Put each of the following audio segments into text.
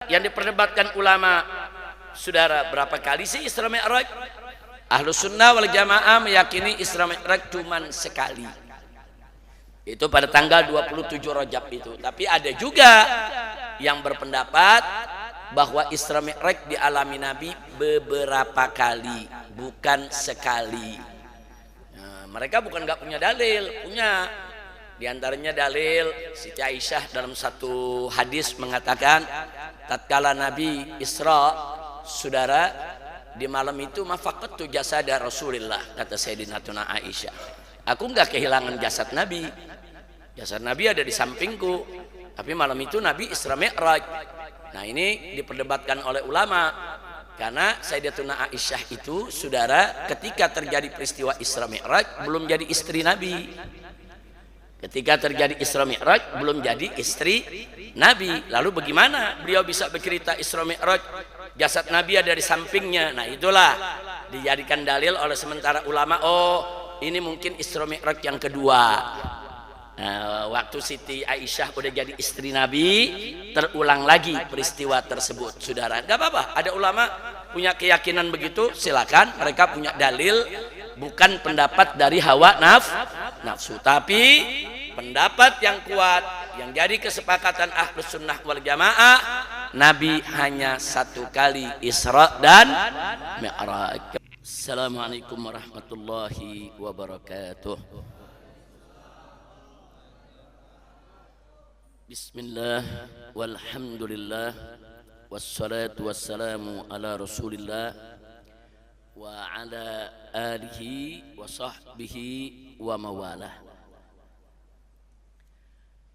yang diperdebatkan ulama, saudara, berapa kali sih Isra Mi'raj? Ahlus Sunnah wal Jamaah meyakini Isra Mi'raj cuma sekali. Itu pada tanggal 27 Rajab itu. Tapi ada juga yang berpendapat bahwa Isra Mi'raj dialami Nabi beberapa kali, bukan sekali. Nah, mereka bukan nggak punya dalil, punya. Di antaranya dalil Siti Aisyah dalam satu hadis mengatakan, tatkala Nabi Isra, saudara, di malam itu mafaqattu jasada Rasulillah, kata Sayyidatina Aisyah. Aku enggak kehilangan jasad Nabi. Jasad Nabi ada di sampingku. Tapi malam itu Nabi Isra Mi'raj. Nah, ini diperdebatkan oleh ulama karena Sayyidatuna Aisyah itu, saudara, ketika terjadi peristiwa Isra Mi'raj belum jadi istri Nabi. Ketika terjadi Isra Mi'raj belum jadi istri Nabi. Lalu bagaimana beliau bisa bercerita Isra Mi'raj jasad Nabi ada di sampingnya? Nah, itulah dijadikan dalil oleh sementara ulama. Oh, ini mungkin Isra Mi'raj yang kedua. Nah, waktu Siti Aisyah udah jadi istri Nabi, terulang lagi peristiwa tersebut, saudara. Gak apa-apa, ada ulama punya keyakinan begitu, silakan. Mereka punya dalil, bukan pendapat dari hawa nafsu, tapi pendapat yang kuat yang jadi kesepakatan Ahlus Sunnah wal Jamaah, Nabi hanya satu kali Isra dan Mi'raj. Assalamualaikum warahmatullahi wabarakatuh. Bismillah walhamdulillah wassalatu wassalamu ala Rasulillah wa ala alihi wa sahbihi wa mawalah.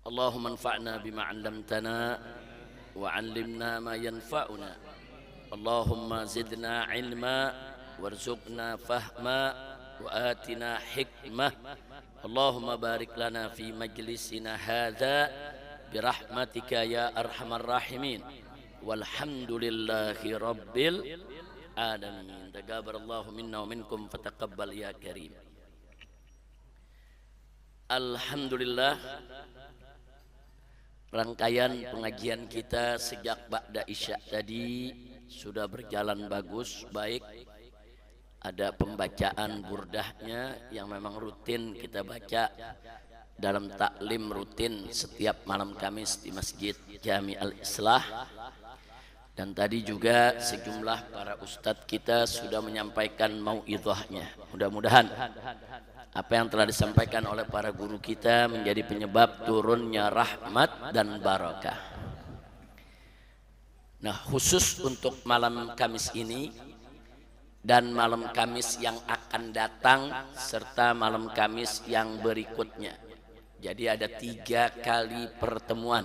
Allahumma anfa'na bima 'allamtana wa 'allimna ma yanfa'una. Allahumma zidna ilma warzuqna fahma wa atina hikmah. Allahumma barik lana fi majlisina hadza birahmatika ya arhamar rahimin. Walhamdulillahi rabbil alamin. Taqabbalallahu minna wa minkum fataqabbal ya karim. Alhamdulillah, rangkaian pengajian kita sejak ba'da isya tadi sudah berjalan bagus, baik. Ada pembacaan burdahnya yang memang rutin kita baca dalam taklim rutin setiap malam Kamis di Masjid Jami Al-Islah. Dan tadi juga sejumlah para ustadz kita sudah menyampaikan mau'idhahnya. Mudah-mudahan apa yang telah disampaikan oleh para guru kita menjadi penyebab turunnya rahmat dan barakah. Nah, khusus untuk malam Kamis ini dan malam Kamis yang akan datang serta malam Kamis yang berikutnya. Jadi ada 3 kali pertemuan.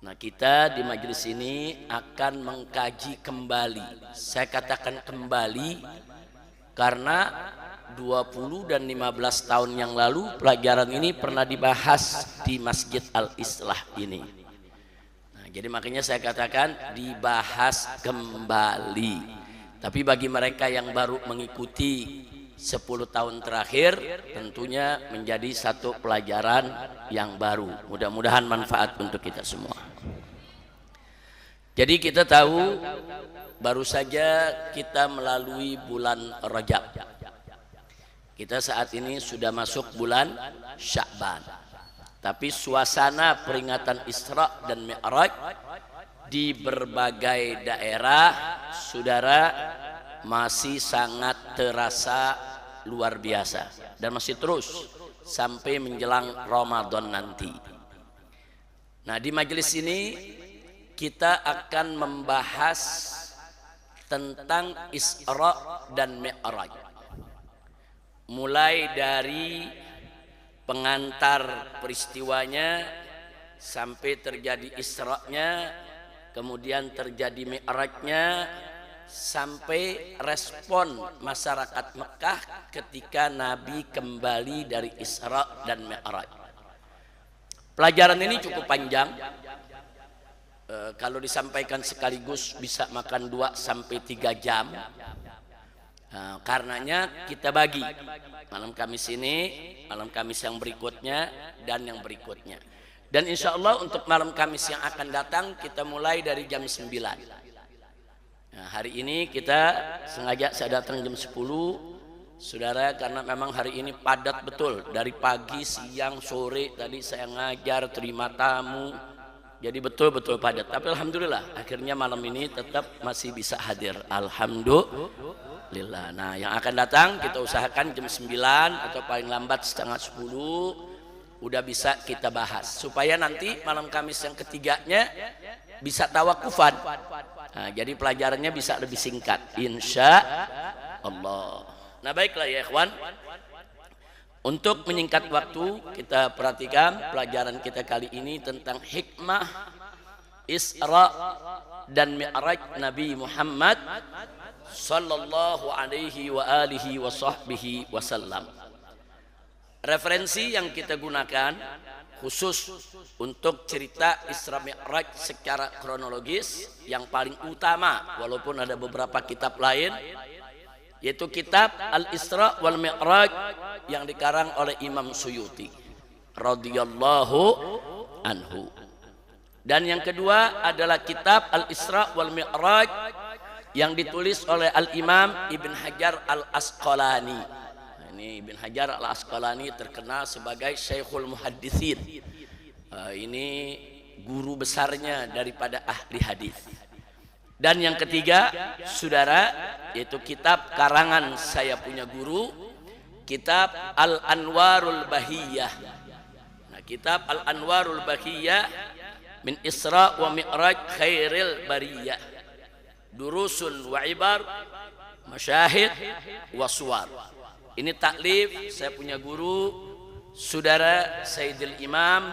Nah, kita di majelis ini akan mengkaji kembali. Saya katakan kembali karena 20 dan 15 tahun yang lalu pelajaran ini pernah dibahas di Masjid Al-Islah ini. Nah, jadi makanya saya katakan dibahas kembali. Tapi bagi mereka yang baru mengikuti 10 tahun terakhir, tentunya menjadi satu pelajaran yang baru. Mudah-mudahan manfaat untuk kita semua. Jadi kita tahu baru saja kita melalui bulan Rajab. Kita saat ini sudah masuk bulan Sya'ban. Tapi suasana peringatan Isra dan Mi'raj di berbagai daerah, saudara, masih sangat terasa luar biasa dan masih terus sampai menjelang Ramadan nanti. Nah, di majelis ini kita akan membahas tentang Isra dan Mi'raj, mulai dari pengantar peristiwanya sampai terjadi Isra-nya, kemudian terjadi Mi'rajnya, sampai respon masyarakat Mekah ketika Nabi kembali dari Isra dan Mi'raj. Pelajaran ini cukup panjang. Kalau disampaikan sekaligus bisa makan 2 sampai 3 jam. Karenanya kita bagi malam Kamis ini, malam Kamis yang berikutnya, dan yang berikutnya. Dan insya Allah untuk malam Kamis yang akan datang kita mulai dari jam 9. Nah, hari ini kita sengaja saya datang jam 10, saudara, karena memang hari ini padat betul. Dari pagi, siang, sore tadi saya ngajar, terima tamu. Jadi betul-betul padat. Tapi alhamdulillah akhirnya malam ini tetap masih bisa hadir. Alhamdulillah. Nah, yang akan datang kita usahakan jam 9 atau paling lambat setengah 10 udah bisa kita bahas supaya nanti malam Kamis yang ketiganya bisa tawakufan. Nah, jadi pelajarannya bisa lebih singkat insya Allah. Nah, baiklah ya ikhwan, untuk menyingkat waktu kita perhatikan pelajaran kita kali ini tentang hikmah Isra dan Mi'raj Nabi Muhammad sallallahu alaihi wa alihi wa sahbihi wasallam. Referensi yang kita gunakan khusus untuk cerita Isra Mi'raj secara kronologis yang paling utama, walaupun ada beberapa kitab lain, yaitu kitab Al-Isra wal Mi'raj yang dikarang oleh Imam Suyuti radhiyallahu anhu. Dan yang kedua adalah kitab Al-Isra wal Mi'raj yang ditulis oleh Al-Imam Ibn Hajar Al-Asqalani. Ini Ibn Hajar Al-Asqalani terkenal sebagai Syekhul Muhadditsin. Ini guru besarnya daripada ahli hadis. Dan yang ketiga, saudara, yaitu kitab karangan saya punya guru, kitab Al-Anwarul Bahiyah. Nah, kitab Al-Anwarul Bahiyah min Isra wa Mi'raj Khairil Bariyah. Durusun wa ibar, masyahid wa suwar. Ini taklif saya punya guru, saudara Sayyidil Imam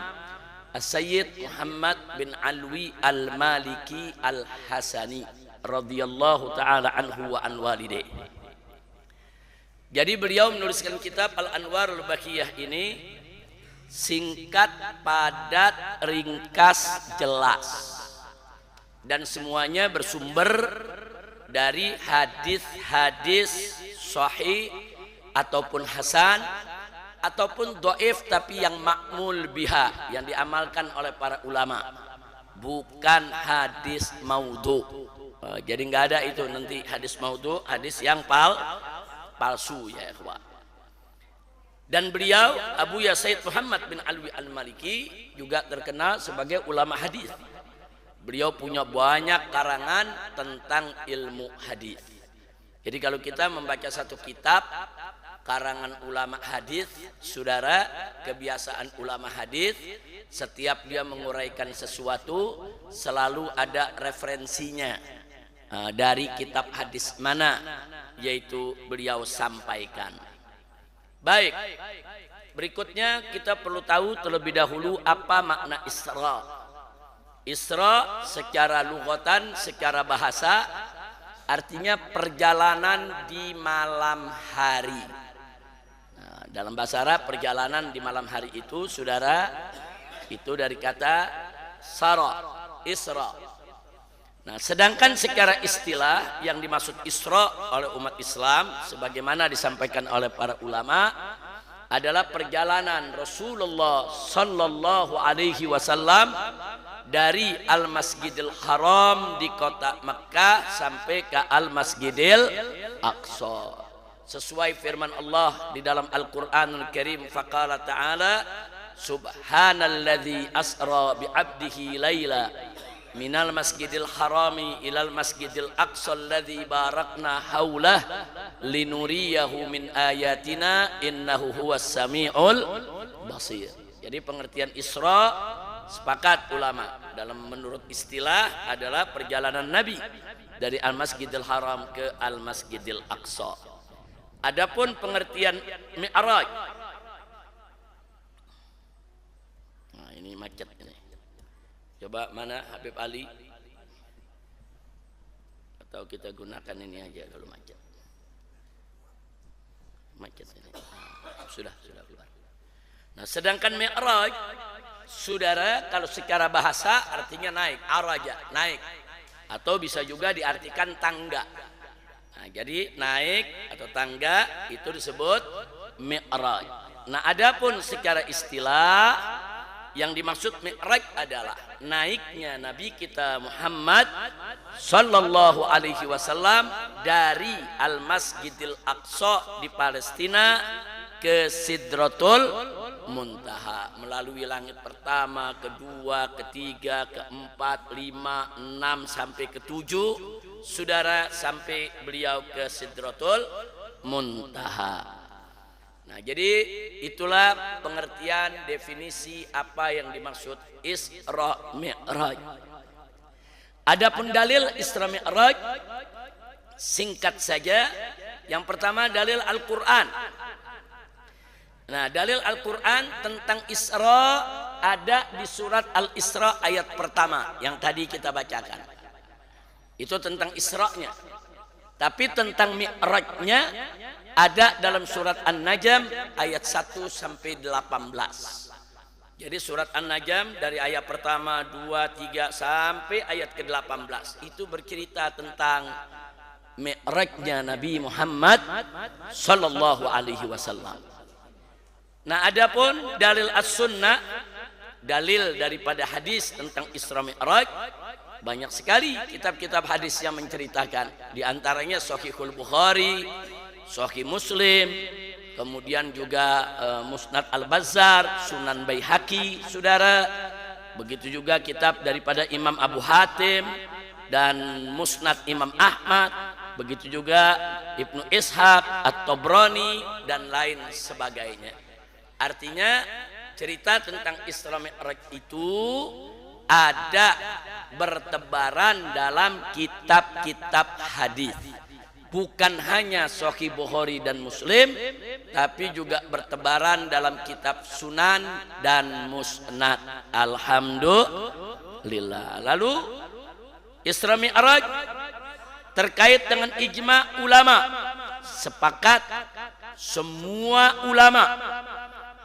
As-Sayyid Muhammad bin Alwi Al-Maliki Al-Hasani radhiyallahu taala anhu wa an walidayh. Jadi beliau menuliskan kitab Al-Anwarul Baqiyah ini singkat, padat, ringkas, jelas. Dan semuanya bersumber dari hadis-hadis sahih ataupun hasan ataupun dhaif tapi yang makmul biha, yang diamalkan oleh para ulama, bukan hadis maudhu. Jadi nggak ada itu nanti hadis maudhu, hadis yang palsu ya ikhwan. Dan beliau Abu Said Muhammad bin Alwi Al-Maliki juga terkenal sebagai ulama hadis. Beliau punya banyak karangan tentang ilmu hadis. Jadi kalau kita membaca satu kitab karangan ulama hadis, saudara, kebiasaan ulama hadis setiap dia menguraikan sesuatu selalu ada referensinya dari kitab hadis mana yaitu beliau sampaikan. Baik, berikutnya kita perlu tahu terlebih dahulu apa makna Isra. Isra secara lughatan, secara bahasa artinya perjalanan di malam hari. Nah, dalam bahasa Arab perjalanan di malam hari itu, saudara, itu dari kata sara, Isra. Nah, sedangkan secara istilah yang dimaksud Isra oleh umat Islam sebagaimana disampaikan oleh para ulama adalah perjalanan Rasulullah sallallahu alaihi wasallam dari Al-Masjidil Haram di kota Makkah sampai ke Al-Masjidil Aqsa. Sesuai firman Allah di dalam Al-Qur'anul Karim, faqala ta'ala subhanalladzi asra bi'abdihi laila minal masjidil harami ilal masjidil aqsa alladzi barakna haulah linuriyahu min ayatina innahu huwas samiul basir. Jadi pengertian Isra sepakat ulama dalam menurut istilah adalah perjalanan Nabi dari Al-Masjidil Haram ke Al-Masjidil Aqsa. Adapun pengertian Mi'raj, nah ini macet ini. Coba mana Habib Ali? Atau kita gunakan ini aja kalau macet. Macet ini. Sudah keluar. Nah, sedangkan Mi'raj, saudara, kalau secara bahasa artinya naik, araja, naik. Atau bisa juga diartikan tangga. Nah, jadi naik atau tangga itu disebut Mi'raj. Nah, adapun secara istilah yang dimaksud Mi'raj adalah naiknya Nabi kita Muhammad sallallahu alaihi wasallam dari Al-Masjidil Aqsa di Palestina ke Sidratul Muntaha, melalui langit pertama, kedua, ketiga, keempat, lima, enam sampai ketujuh, saudara, sampai beliau ke Sidratul Muntaha. Nah, jadi itulah pengertian definisi apa yang dimaksud Isra Mi'raj. Adapun dalil Isra Mi'raj singkat saja. Yang pertama dalil Al-Qur'an. Nah, dalil Al-Qur'an tentang Isra ada di surat Al-Isra ayat pertama yang tadi kita bacakan. Itu tentang Isra-nya. Tapi tentang Mi'rajnya ada dalam surat An-Najm ayat 1 sampai 18. Jadi surat An-Najm dari ayat pertama, 2, 3 sampai ayat ke-18 itu bercerita tentang Mi'rajnya Nabi Muhammad sallallahu alaihi wasallam. Nah, adapun dalil As-Sunnah, dalil daripada hadis tentang Isra Mi'raj, banyak sekali kitab-kitab hadis yang menceritakan. Di antaranya Sahihul Bukhari, Sahih Muslim, kemudian juga Musnad Al-Bazzar, Sunan Baihaqi, saudara. Begitu juga kitab daripada Imam Abu Hatim dan Musnad Imam Ahmad. Begitu juga Ibnu Ishaq, At-Tabrani dan lain sebagainya. Artinya cerita tentang Isra Mi'raj itu ada bertebaran dalam kitab-kitab hadis. Bukan hanya Sahih Bukhari dan Muslim, tapi juga bertebaran dalam kitab Sunan dan Musnad. Alhamdulillah. Lalu Isra Mi'raj terkait dengan ijma ulama. Sepakat semua ulama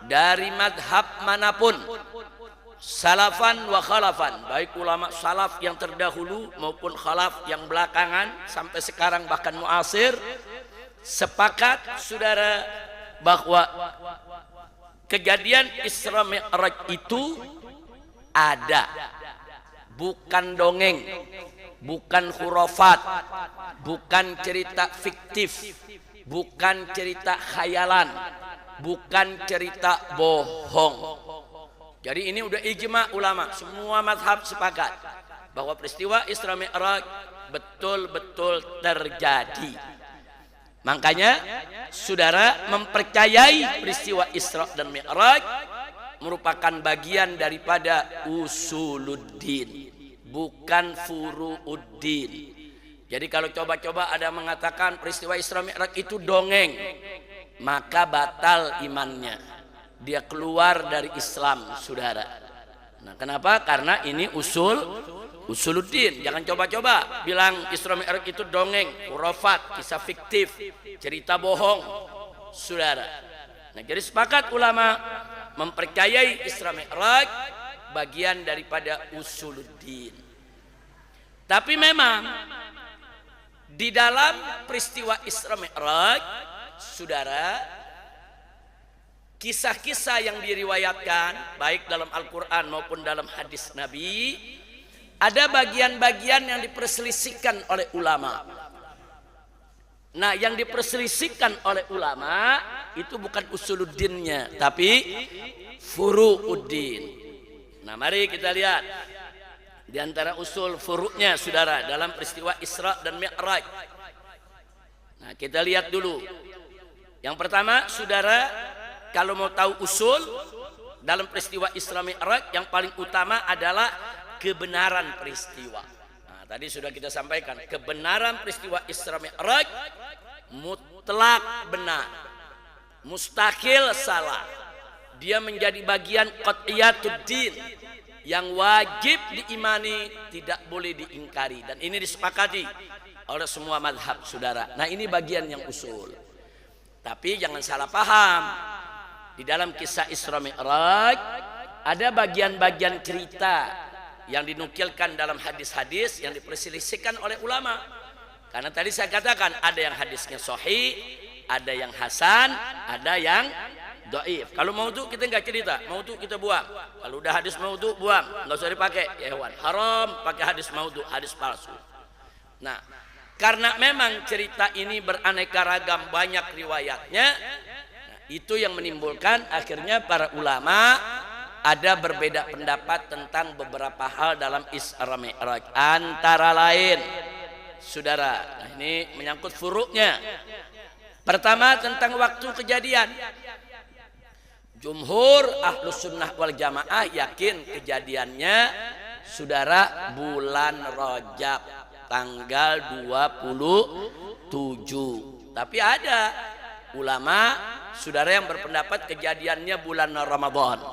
dari madhab manapun, salafan wa khalafan, baik ulama salaf yang terdahulu maupun khalaf yang belakangan sampai sekarang bahkan muasir, sepakat saudara bahwa kejadian Isra Mi'raj itu ada, bukan dongeng, bukan khurafat, bukan cerita fiktif, bukan cerita khayalan, bukan cerita bohong. Jadi ini udah ijma ulama, semua mazhab sepakat bahwa peristiwa Isra Mi'raj betul-betul terjadi. Makanya saudara mempercayai peristiwa Isra dan Mi'raj merupakan bagian daripada usuluddin, bukan furuuddin. Jadi kalau coba-coba ada mengatakan peristiwa Isra Mi'raj itu dongeng, maka batal imannya. Dia keluar dari Islam, saudara. Nah, kenapa? Karena ini usuluddin. Jangan coba-coba bilang Isra Mi'raj itu dongeng, khurafat, kisah fiktif, cerita bohong, saudara. Nah, jadi sepakat ulama mempercayai Isra Mi'raj bagian daripada usuluddin. Tapi memang di dalam peristiwa Isra Mi'raj, saudara, kisah-kisah yang diriwayatkan baik dalam Al-Quran maupun dalam hadis Nabi, ada bagian-bagian yang diperselisihkan oleh ulama. Nah, yang diperselisihkan oleh ulama itu bukan usuluddinnya, tapi furuuddin. Nah, mari kita lihat di antara usul furu'nya, saudara, dalam peristiwa Isra dan Mi'raj. Nah, kita lihat dulu. Yang pertama, saudara, kalau mau tahu usul dalam peristiwa Isra Mi'raj, yang paling utama adalah kebenaran peristiwa. Nah, tadi sudah kita sampaikan, kebenaran peristiwa Isra Mi'raj mutlak benar, mustahil salah. Dia menjadi bagian qat'iyatuddin yang wajib diimani, tidak boleh diingkari, dan ini disepakati oleh semua mazhab, saudara. Nah, ini bagian yang usul. Tapi jangan salah paham. Di dalam kisah Isra Mi'raj ada bagian-bagian cerita yang dinukilkan dalam hadis-hadis yang diperselisihkan oleh ulama. Karena tadi saya katakan ada yang hadisnya sahih, ada yang hasan, ada yang dhaif. Kalau maudhu kita nggak cerita, maudhu kita buang. Kalau udah hadis maudhu buang, nggak usah dipakai ya hewan. Haram pakai hadis maudhu, hadis palsu. Nah, karena memang cerita ini beraneka ragam, banyak riwayatnya, itu yang menimbulkan akhirnya para ulama ada berbeda pendapat tentang beberapa hal dalam Isra Mi'raj. Antara lain, saudara, ini menyangkut furuknya. Pertama tentang waktu kejadian. Jumhur Ahlus Sunnah wal Jamaah yakin kejadiannya, saudara, bulan Rajab tanggal 27. Tapi ada ulama, saudara, yang berpendapat kejadiannya bulan Ramadan,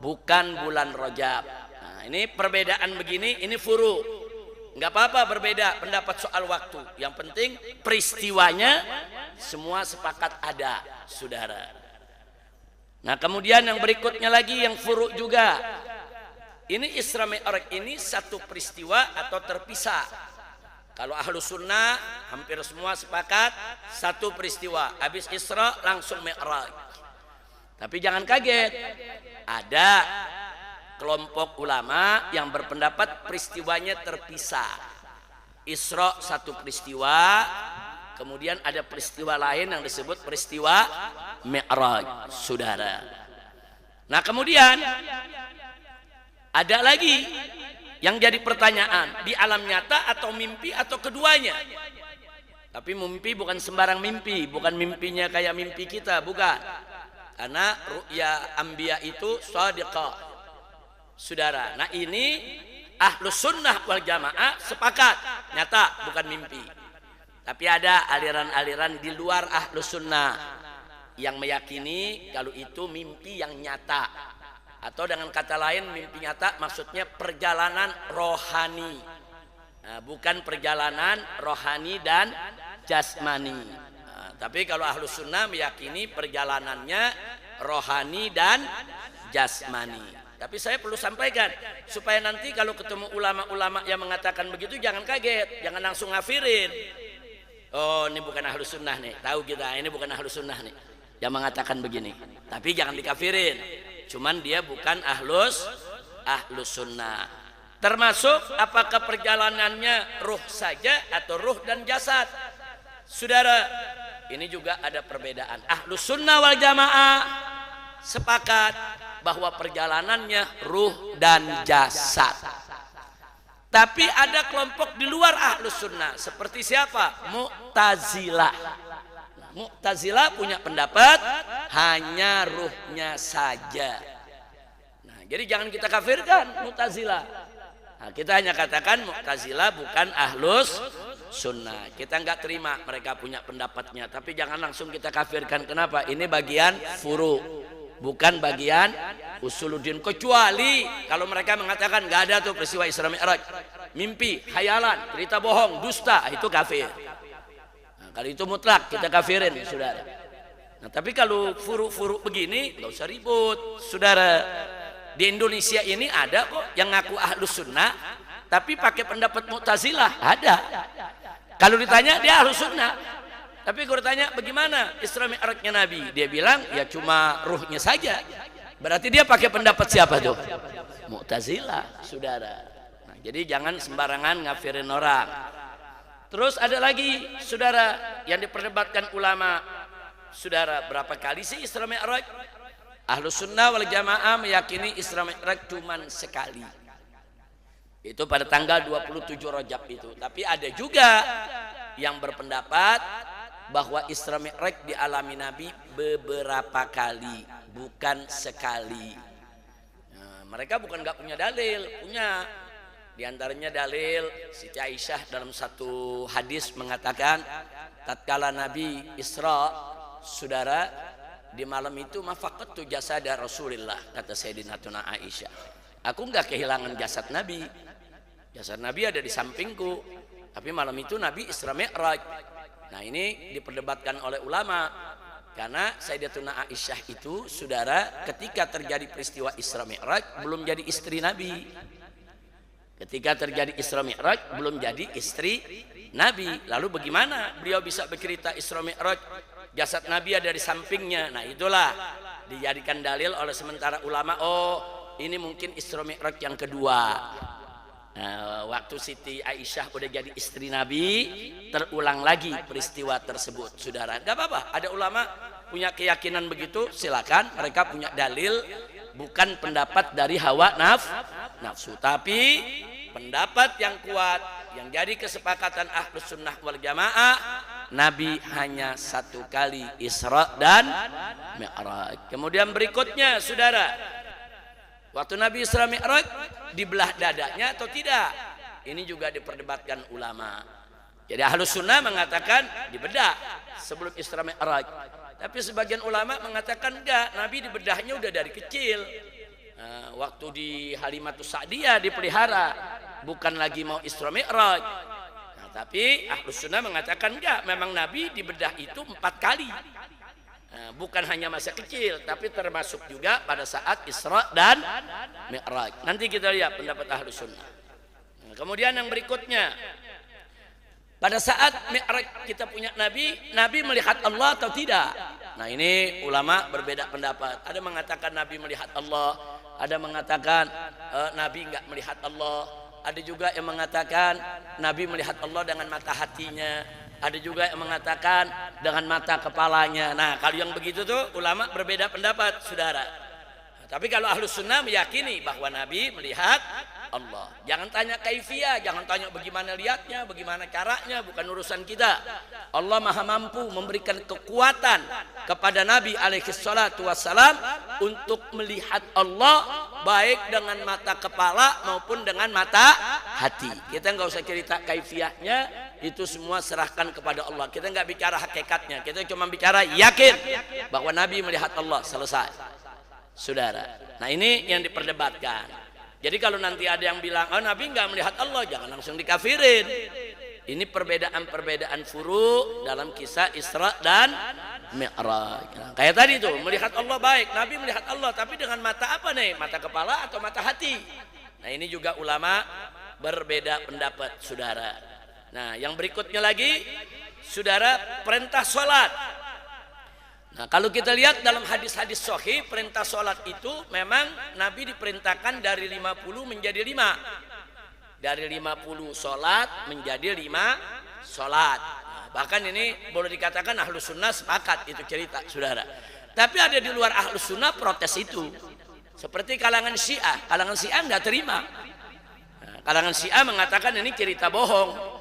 bukan bulan Rajab. Nah, ini perbedaan begini, ini furu. Nggak apa-apa berbeda pendapat soal waktu. Yang penting peristiwanya semua sepakat ada, saudara. Nah, kemudian yang berikutnya lagi yang furu juga. Ini Isra Mi'raj ini satu peristiwa atau terpisah. Kalau ahlu sunnah hampir semua sepakat satu peristiwa. Habis Isra langsung Mi'raj. Tapi jangan kaget, ada kelompok ulama yang berpendapat peristiwanya terpisah. Isra satu peristiwa, kemudian ada peristiwa lain yang disebut peristiwa Mi'raj, saudara. Nah, kemudian ada lagi yang jadi pertanyaan, di alam nyata atau mimpi atau keduanya. Tapi mimpi bukan sembarang mimpi, bukan mimpinya kayak mimpi kita, bukan. Karena ru'ya anbiya itu shadiqah, saudara. Nah, ini Ahlus Sunnah wal Jamaah sepakat nyata, bukan mimpi. Tapi ada aliran-aliran di luar Ahlus Sunnah yang meyakini kalau itu mimpi yang nyata, atau dengan kata lain mimpi nyata maksudnya perjalanan rohani, nah, bukan perjalanan rohani dan jasmani. Nah, tapi kalau Ahlus Sunnah meyakini perjalanannya rohani dan jasmani. Tapi saya perlu sampaikan supaya nanti kalau ketemu ulama-ulama yang mengatakan begitu jangan kaget, jangan langsung ngafirin. Oh, ini bukan Ahlus Sunnah nih, tahu kita ini bukan Ahlus Sunnah nih yang mengatakan begini. Tapi jangan dikafirin, cuman dia bukan Ahlus Sunnah. Termasuk apakah perjalanannya ruh saja atau ruh dan jasad, saudara. Ini juga ada perbedaan. Ahlus Sunnah wal Jamaah sepakat bahwa perjalanannya ruh dan jasad. Tapi ada kelompok di luar Ahlus Sunnah, seperti siapa? Mu'tazilah. Mu'tazilah punya pendapat hanya ruhnya saja. Nah, jadi jangan kita kafirkan Mu'tazilah. Nah, kita hanya katakan Mu'tazilah bukan Ahlus Sunnah. Kita nggak terima mereka punya pendapatnya, tapi jangan langsung kita kafirkan. Kenapa? Ini bagian furu, bukan bagian usuluddin. Kecuali kalau mereka mengatakan nggak ada tuh peristiwa Isra Mi'raj, mimpi, khayalan, cerita bohong, dusta, itu kafir. Nah, kalau itu mutlak kita kafirin, saudara. Nah, tapi kalau furu-furu begini nggak usah ribut, saudara. Di Indonesia ini ada kok yang ngaku Ahlus Sunnah tapi pakai pendapat Mu'tazilah, ada. Kalau ditanya dia Ahlus Sunnah, tapi kalau ditanya bagaimana Isra Mi'rajnya Nabi, dia bilang ya cuma ruhnya saja. Berarti dia pakai pendapat siapa tuh? Mu'tazilah, saudara. Nah, jadi jangan sembarangan ngafirin orang. Terus ada lagi, saudara, yang diperdebatkan ulama, saudara, berapa kali sih Isra Mi'raj? Ahlus Sunnah wal Jamaah meyakini Isra Mi'raj cuma sekali. Itu pada tanggal 27 Rajab itu. Tapi ada juga yang berpendapat bahwa Isra Mi'raj dialami Nabi beberapa kali, bukan sekali. Nah, mereka bukan nggak punya dalil, punya. Di antaranya dalil Siti Aisyah dalam satu hadis mengatakan, tatkala Nabi Isra, saudara, di malam itu mafaqatu jasada Rasulillah, kata Sayyidatina Aisyah. Aku enggak kehilangan jasad Nabi. Jasad Nabi ada di sampingku. Tapi malam itu Nabi Isra Mi'raj. Nah, ini diperdebatkan oleh ulama. Karena Sayyidatina Aisyah itu, saudara, ketika terjadi peristiwa Isra Mi'raj belum jadi istri Nabi. Ketika terjadi Isra Mi'raj belum jadi istri Nabi. Lalu bagaimana beliau bisa bercerita Isra Mi'raj? Jasad Nabi ada di sampingnya. Nah, itulah dijadikan dalil oleh sementara ulama, oh ini mungkin Isra Mi'raj yang kedua. Nah, waktu Siti Aisyah udah jadi istri Nabi, terulang lagi peristiwa tersebut, saudara. Gak apa-apa, ada ulama punya keyakinan begitu, silakan. Mereka punya dalil, bukan pendapat dari hawa nafsu, tapi pendapat yang kuat, yang jadi kesepakatan Ahlus Sunnah wal Jamaah, Nabi hanya satu kali Isra dan Mi'raj. Kemudian berikutnya, saudara, waktu Nabi Isra Mi'raj dibelah dadanya atau tidak? Ini juga diperdebatkan ulama. Jadi Ahlus Sunnah mengatakan dibedah sebelum Isra Mi'raj. Tapi sebagian ulama mengatakan enggak, Nabi dibedahnya udah dari kecil. Nah, waktu di Halimatus Sa'diyah dipelihara, bukan lagi mau Isra Mi'raj. Nah, tapi Ahlus Sunnah mengatakan enggak, memang Nabi dibedah itu 4 kali. Nah, bukan hanya masa kecil, tapi termasuk juga pada saat Isra dan Mi'raj. Nanti kita lihat pendapat Ahlus Sunnah. Nah, kemudian yang berikutnya, pada saat Mi'raj kita punya Nabi, Nabi melihat Allah atau tidak? Nah, ini ulama berbeda pendapat. Ada mengatakan Nabi melihat Allah, ada mengatakan Nabi enggak melihat Allah, ada juga yang mengatakan Nabi melihat Allah dengan mata hatinya, ada juga yang mengatakan dengan mata kepalanya. Nah, kalau yang begitu tuh ulama berbeda pendapat, saudara. Nah, tapi kalau Ahlus Sunnah meyakini bahwa Nabi melihat Allah. Jangan tanya kaifiyah, jangan tanya bagaimana lihatnya, bagaimana caranya, bukan urusan kita. Allah Maha mampu memberikan kekuatan kepada Nabi alaihi salatu wassalam untuk melihat Allah baik dengan mata kepala maupun dengan mata hati. Kita nggak usah cerita kaifiyahnya, itu semua serahkan kepada Allah. Kita nggak bicara hakikatnya, kita cuma bicara yakin bahwa Nabi melihat Allah, selesai, saudara. Nah, ini yang diperdebatkan. Jadi kalau nanti ada yang bilang, oh Nabi nggak melihat Allah, jangan langsung dikafirin. Ini perbedaan-perbedaan furu dalam kisah Isra dan Mi'raj. Nah, kayak tadi tuh, melihat Allah baik, Nabi melihat Allah, tapi dengan mata apa nih? Mata kepala atau mata hati? Nah, ini juga ulama berbeda pendapat, saudara. Nah, yang berikutnya lagi, saudara, perintah sholat. Nah, kalau kita lihat dalam hadis-hadis sahih, perintah sholat itu memang Nabi diperintahkan dari 50 menjadi 5. Dari 50 sholat menjadi 5 sholat. Nah, bahkan ini boleh dikatakan Ahlus Sunnah sepakat itu cerita, saudara. Tapi ada di luar Ahlus Sunnah protes itu. Seperti kalangan Syiah. Kalangan Syiah nggak terima. Nah, kalangan Syiah mengatakan ini cerita bohong.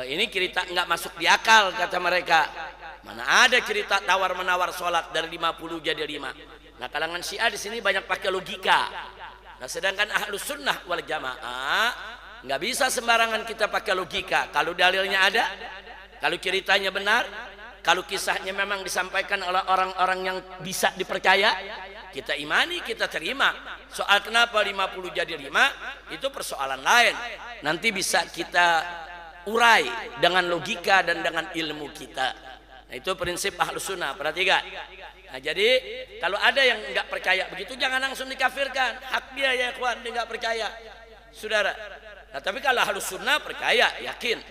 Ini cerita nggak masuk di akal, kata mereka. Mana ada cerita tawar-menawar sholat dari 50 jadi 5. Nah, kalangan Syiah di sini banyak pakai logika. Nah, sedangkan Ahlus Sunnah wal Jamaah nggak bisa sembarangan kita pakai logika. Kalau dalilnya ada, kalau ceritanya benar, kalau kisahnya memang disampaikan oleh orang-orang yang bisa dipercaya, kita imani, kita terima. Soal kenapa 50 jadi 5 itu persoalan lain. Nanti bisa kita urai dengan logika dan dengan ilmu kita. Nah, itu prinsip Ahlus Sunnah, perhatikan. Nah, jadi kalau ada yang nggak percaya begitu, jangan langsung dikafirkan. Hak dia ya ikhwan, dia nggak percaya, saudara. Nah, tapi kalau Ahlus Sunnah percaya, yakin.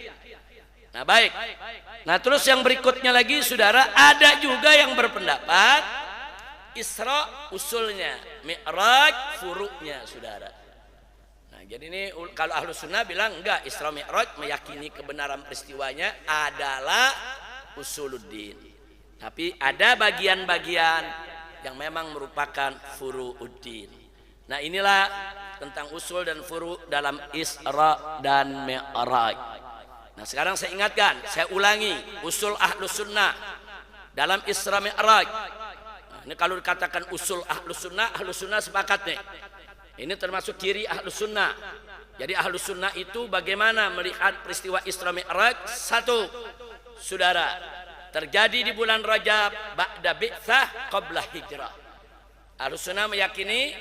Nah, baik. Nah, terus yang berikutnya lagi, saudara, ada juga yang berpendapat Isra usulnya, Mi'raj furu'nya, saudara. Nah, jadi ini kalau Ahlus Sunnah bilang enggak, Isra Mi'raj meyakini kebenaran peristiwanya adalah usuluddin. Tapi ada bagian-bagian yang memang merupakan furu'uddin. Nah, inilah tentang usul dan furu' dalam Isra dan Mi'raj. Nah, sekarang saya ingatkan, saya ulangi usul Ahlus Sunnah dalam Isra Mi'raj. Nah, ini kalau dikatakan usul Ahlus Sunnah sepakat nih. Ini termasuk ciri Ahlus Sunnah. Jadi Ahlus Sunnah itu bagaimana melihat peristiwa Isra Mi'raj? Satu, saudara, terjadi di bulan Rajab ba'da bi'tsah qabla hijrah. Ahlus Sunnah meyakini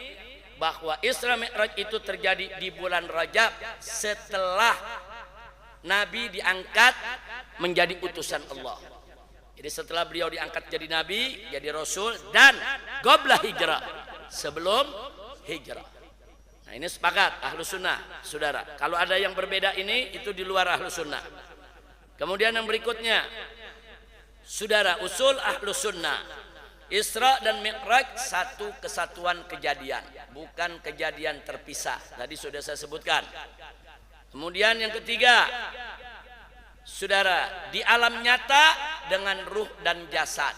bahwa Isra Mi'raj itu terjadi di bulan Rajab setelah Nabi diangkat menjadi utusan Allah. Jadi setelah beliau diangkat jadi Nabi, jadi Rasul, dan qabla hijrah, sebelum hijrah. Nah, ini sepakat Ahlus Sunnah, saudara. Kalau ada yang berbeda ini, itu di luar Ahlus Sunnah. Kemudian yang berikutnya, saudara, usul Ahlus Sunnah Isra dan Mi'raj satu kesatuan kejadian, bukan kejadian terpisah. Tadi sudah saya sebutkan. Kemudian yang ketiga, saudara, di alam nyata dengan ruh dan jasad.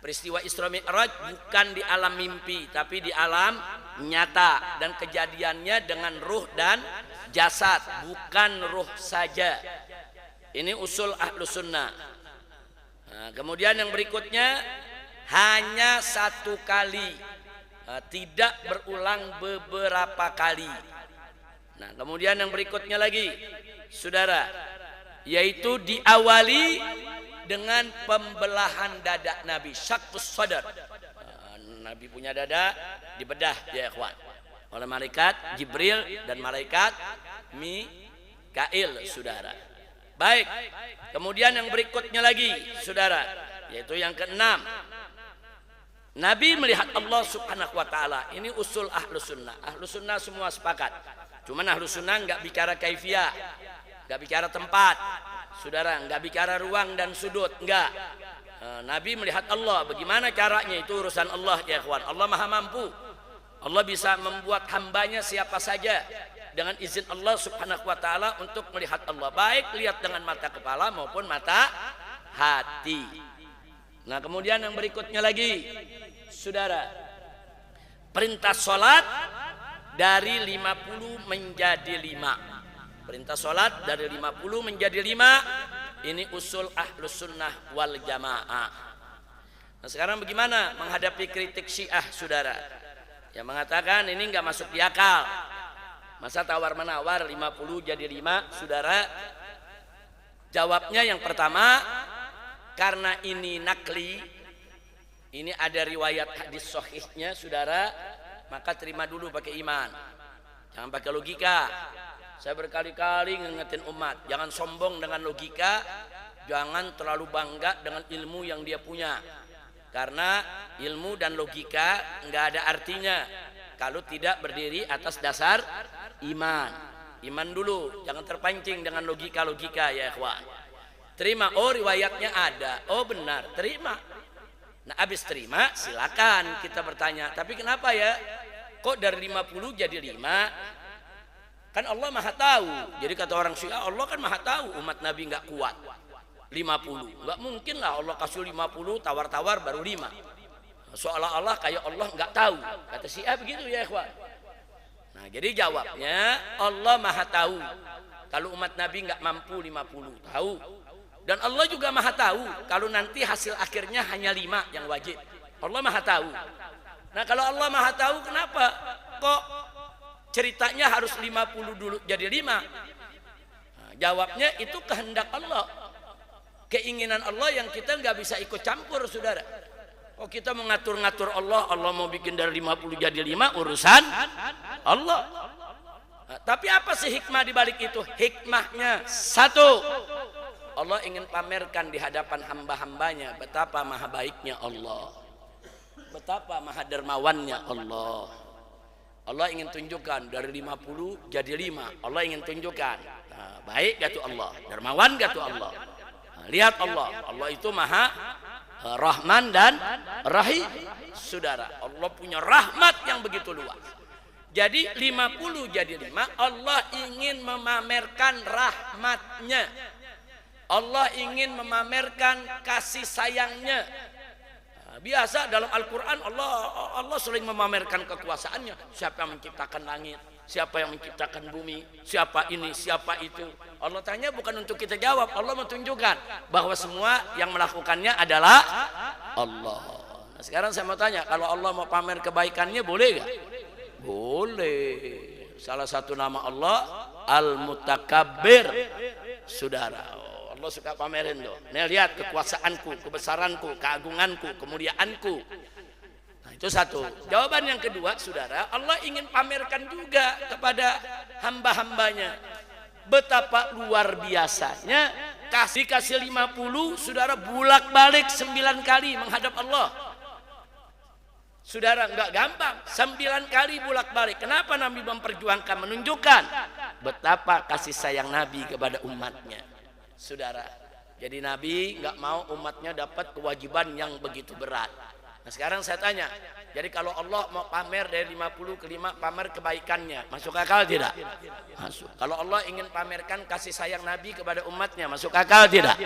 Peristiwa Isra Mi'raj bukan di alam mimpi, tapi di alam nyata, dan kejadiannya dengan ruh dan jasad, bukan ruh saja. Ini usul Ahlus Sunnah. Nah, kemudian yang berikutnya, hanya satu kali, tidak berulang beberapa kali. Nah, kemudian yang berikutnya lagi, saudara, yaitu diawali dengan pembelahan dada Nabi, syaqqus sadar. Nabi punya dada dibedah ya ikhwan oleh malaikat Jibril dan malaikat Mikail, saudara. Baik, kemudian yang berikutnya lagi, saudara, yaitu yang keenam, Nabi melihat Allah subhanahu wa ta'ala. Ini usul Ahlus Sunnah. Ahlus Sunnah semua sepakat. Cuman Ahlus Sunnah nggak bicara kaifiyah, nggak bicara tempat, saudara, nggak bicara ruang dan sudut, enggak. Nabi melihat Allah. Bagaimana caranya, itu urusan Allah ya ikhwan. Allah maha mampu. Allah bisa membuat hambanya siapa saja dengan izin Allah subhanahu wa ta'ala untuk melihat Allah, baik lihat dengan mata kepala maupun mata hati. Nah, kemudian yang berikutnya lagi, saudara, perintah sholat dari 50 menjadi 5. Perintah sholat dari 50 menjadi 5. Ini usul Ahlus Sunnah wal Jamaah. Nah, sekarang bagaimana menghadapi kritik Syiah, saudara, yang mengatakan ini nggak masuk di akal, masa tawar menawar 50 jadi 5, saudara? Jawabnya yang pertama, karena ini nakli, ini ada riwayat hadis sahihnya, saudara, maka terima dulu pakai iman, jangan pakai logika. Saya berkali-kali ngingetin umat, jangan sombong dengan logika, jangan terlalu bangga dengan ilmu yang dia punya, karena ilmu dan logika nggak ada artinya kalau tidak berdiri atas dasar iman. Iman dulu, jangan terpancing dengan logika-logika ya ikhwan. Terima, oh riwayatnya ada, oh benar, terima. Nah, habis terima silakan kita bertanya, tapi kenapa ya kok dari 50 jadi 5? Kan Allah maha tahu. Jadi kata orang Syiah, Allah kan maha tahu umat Nabi nggak kuat 50. Nggak mungkin lah Allah kasih 50 tawar-tawar baru 5. Seolah-olah kayak Allah nggak tahu. Kata Syiah begitu ya ikhwan. Nah, jadi jawabnya, Allah maha tahu kalau umat Nabi nggak mampu 50, tahu. Dan Allah juga maha tahu kalau nanti hasil akhirnya hanya 5 yang wajib. Allah maha tahu. Nah, kalau Allah maha tahu, kenapa kok ceritanya harus 50 dulu jadi 5? Nah, jawabnya itu kehendak Allah, keinginan Allah yang kita nggak bisa ikut campur, saudara. Oh, kita mengatur-ngatur Allah, Allah mau bikin dari 50 jadi 5, urusan Allah. Nah, tapi apa sih hikmah di balik itu? Hikmahnya satu, Allah ingin pamerkan di hadapan hamba-hambanya betapa maha baiknya Allah, betapa maha dermawannya Allah. Allah ingin tunjukkan dari 50 jadi 5. Allah ingin tunjukkan, nah, baik gak tuh Allah, dermawan gak tuh Allah. Nah, lihat Allah, Allah itu maha Rahman dan Rahim, saudara. Allah punya rahmat yang begitu luas. Jadi 50 jadi 5, Allah ingin memamerkan rahmatnya, Allah ingin memamerkan kasih sayangnya. Biasa dalam Al-Quran Allah sering memamerkan kekuasaannya. Siapa yang menciptakan langit, siapa yang menciptakan bumi, siapa ini, siapa itu. Allah tanya bukan untuk kita jawab, Allah menunjukkan bahwa semua yang melakukannya adalah Allah. Nah, sekarang saya mau tanya, kalau Allah mau pamer kebaikannya boleh gak? Boleh. Salah satu nama Allah Al-Mutakabbir, saudara. Allah suka pamerin tuh. Nih lihat kekuasaanku, kebesaranku, keagunganku, kemuliaanku. Nah, itu satu. Jawaban yang kedua, saudara, Allah ingin pamerkan juga kepada hamba-hambanya betapa luar biasanya kasih 50, saudara, bulak-balik 9 kali menghadap Allah. Saudara, nggak gampang 9 kali bulak-balik. Kenapa Nabi memperjuangkan, menunjukkan betapa kasih sayang Nabi kepada umatnya, saudara. Jadi Nabi nggak mau umatnya dapat kewajiban yang begitu berat. Nah sekarang saya tanya, jadi kalau Allah mau pamer dari 50 ke 5, pamer kebaikannya, masuk akal tidak? Masuk. Kalau Allah ingin pamerkan kasih sayang Nabi kepada umatnya, masuk akal tidak?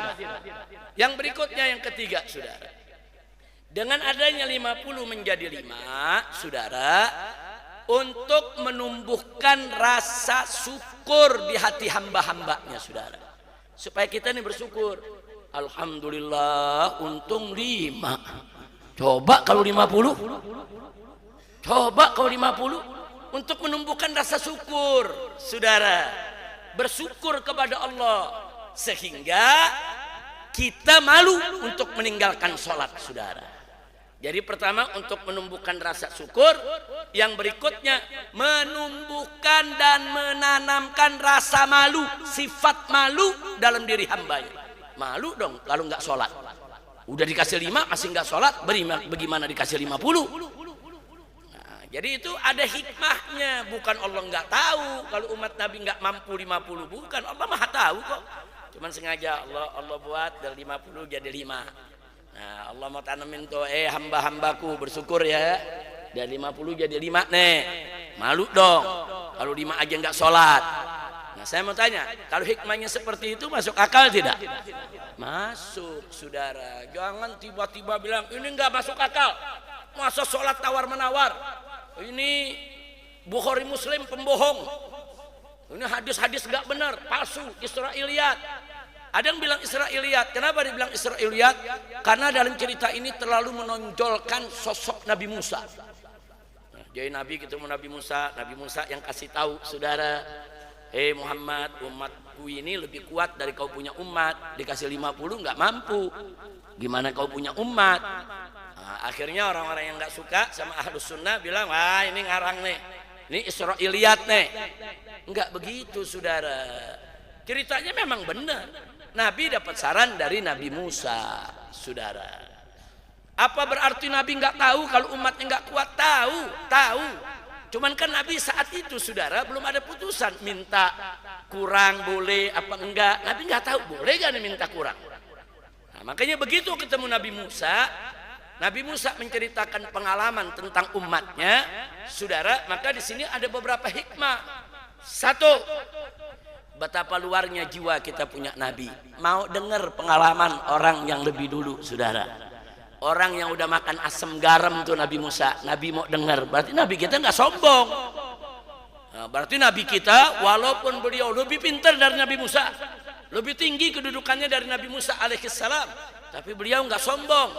Yang berikutnya, yang ketiga, saudara, dengan adanya 50 menjadi 5, saudara, untuk menumbuhkan rasa syukur di hati hamba-hambanya, saudara, supaya kita ini bersyukur. Alhamdulillah untung 5. Coba kalau 50, coba kalau 50, untuk menumbuhkan rasa syukur, saudara, bersyukur kepada Allah, sehingga kita malu untuk meninggalkan sholat, saudara. Jadi pertama untuk menumbuhkan rasa syukur, yang berikutnya menumbuhkan dan menanamkan rasa malu, sifat malu dalam diri hambanya. Malu dong kalau nggak sholat. Udah dikasih 5 masih nggak sholat, bagaimana dikasih 50? Nah, jadi itu ada hikmahnya, bukan Allah nggak tahu kalau umat Nabi nggak mampu 50, bukan, Allah maha tahu kok. Cuman sengaja Allah buat dari 50 jadi 5. Nah, Allah mau tanamin tuh, hamba-hambaku bersyukur ya, dari 50 jadi 5 nih. Malu dong kalau 5 aja nggak sholat. Nah, saya mau tanya, kalau hikmahnya seperti itu masuk akal tidak? Masuk, saudara. Jangan tiba-tiba bilang ini nggak masuk akal. Masa sholat tawar-menawar? Ini Bukhari Muslim pembohong. Ini hadis-hadis nggak benar, palsu, Israiliyat. Ada yang bilang Israiliyat. Kenapa dibilang Israiliyat? Karena dalam cerita ini terlalu menonjolkan sosok Nabi Musa. Nah, jadi Nabi ketemu Nabi Musa yang kasih tahu, saudara, Muhammad, umatku ini lebih kuat dari kau punya umat. Dikasih 50 nggak mampu, gimana kau punya umat? Nah, akhirnya orang-orang yang nggak suka sama Ahlus Sunnah bilang, wah ini ngarang nih, ini Israiliyat nih. Nggak begitu, saudara. Ceritanya memang benar. Nabi dapat saran dari Nabi Musa, saudara. Apa berarti Nabi nggak tahu kalau umatnya nggak kuat? Tahu. Cuman kan Nabi saat itu, saudara, belum ada putusan minta kurang boleh apa enggak. Nabi nggak tahu boleh gak nih minta kurang. Nah, makanya begitu ketemu Nabi Musa menceritakan pengalaman tentang umatnya, saudara. Maka di sini ada beberapa hikmah. Satu, betapa luarnya jiwa kita punya Nabi. Mau dengar pengalaman orang yang lebih dulu, saudara. Orang yang udah makan asam garam tuh Nabi Musa, Nabi mau dengar. Berarti Nabi kita nggak sombong. Nah, berarti Nabi kita walaupun beliau lebih pintar dari Nabi Musa, lebih tinggi kedudukannya dari Nabi Musa alaihissalam, tapi beliau nggak sombong.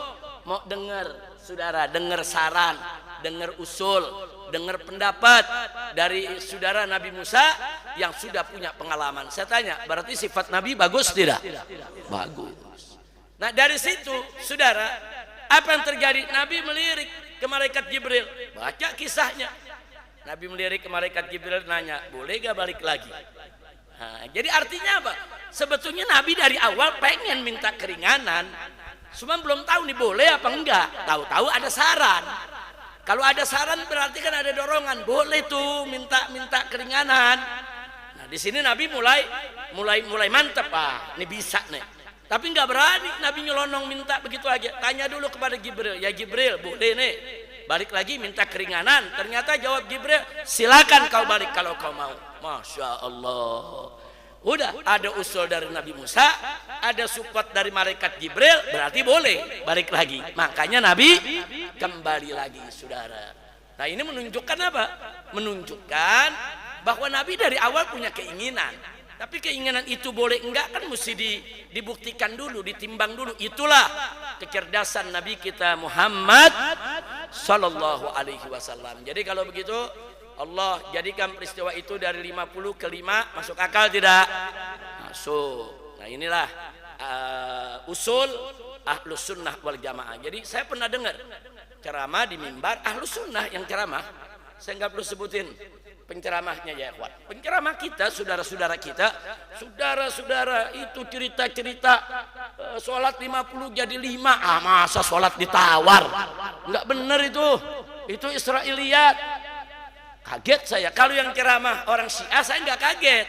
Mau dengar, saudara, dengar saran, dengar usul, dengar pendapat dari saudara Nabi Musa yang sudah punya pengalaman. Saya tanya, berarti sifat Nabi bagus tidak? Bagus. Nah dari situ, saudara, apa yang terjadi? Nabi melirik ke malaikat Jibril. Baca kisahnya. Nabi melirik ke malaikat Jibril, nanya, boleh gak balik lagi? Nah, jadi artinya apa? Sebetulnya Nabi dari awal pengen minta keringanan, cuma belum tahu nih boleh apa enggak. Tahu-tahu ada saran. Kalau ada saran berarti kan ada dorongan, boleh tuh minta keringanan. Nah di sini Nabi mulai mantep, ini bisa nih. Tapi nggak berani Nabi nyelonong minta begitu aja. Tanya dulu kepada Jibril, ya Jibril boleh nih balik lagi minta keringanan? Ternyata jawab Jibril, silakan kau balik kalau kau mau. Masya Allah. Udah ada usul dari Nabi Musa, ada support dari malaikat Jibril, berarti boleh balik lagi. Makanya Nabi kembali lagi, saudara. Nah ini menunjukkan apa? Menunjukkan bahwa Nabi dari awal punya keinginan. Tapi keinginan itu boleh enggak kan mesti dibuktikan dulu, ditimbang dulu. Itulah kecerdasan Nabi kita Muhammad sallallahu alaihi wasallam. Jadi kalau begitu Allah jadikan peristiwa itu dari 50 ke 5, masuk akal tidak? Masuk. Nah inilah usul Ahlus Sunnah wal Jamaah. Jadi saya pernah dengar ceramah di mimbar Ahlus Sunnah yang ceramah. Saya nggak perlu sebutin penceramahnya ya ikhwan. Penceramah kita, saudara-saudara kita, saudara-saudara itu cerita-cerita sholat 50 jadi 5. Masa sholat ditawar? Nggak benar itu. Itu Israiliyat. Kaget saya. Kalau yang ceramah orang Syiah saya nggak kaget.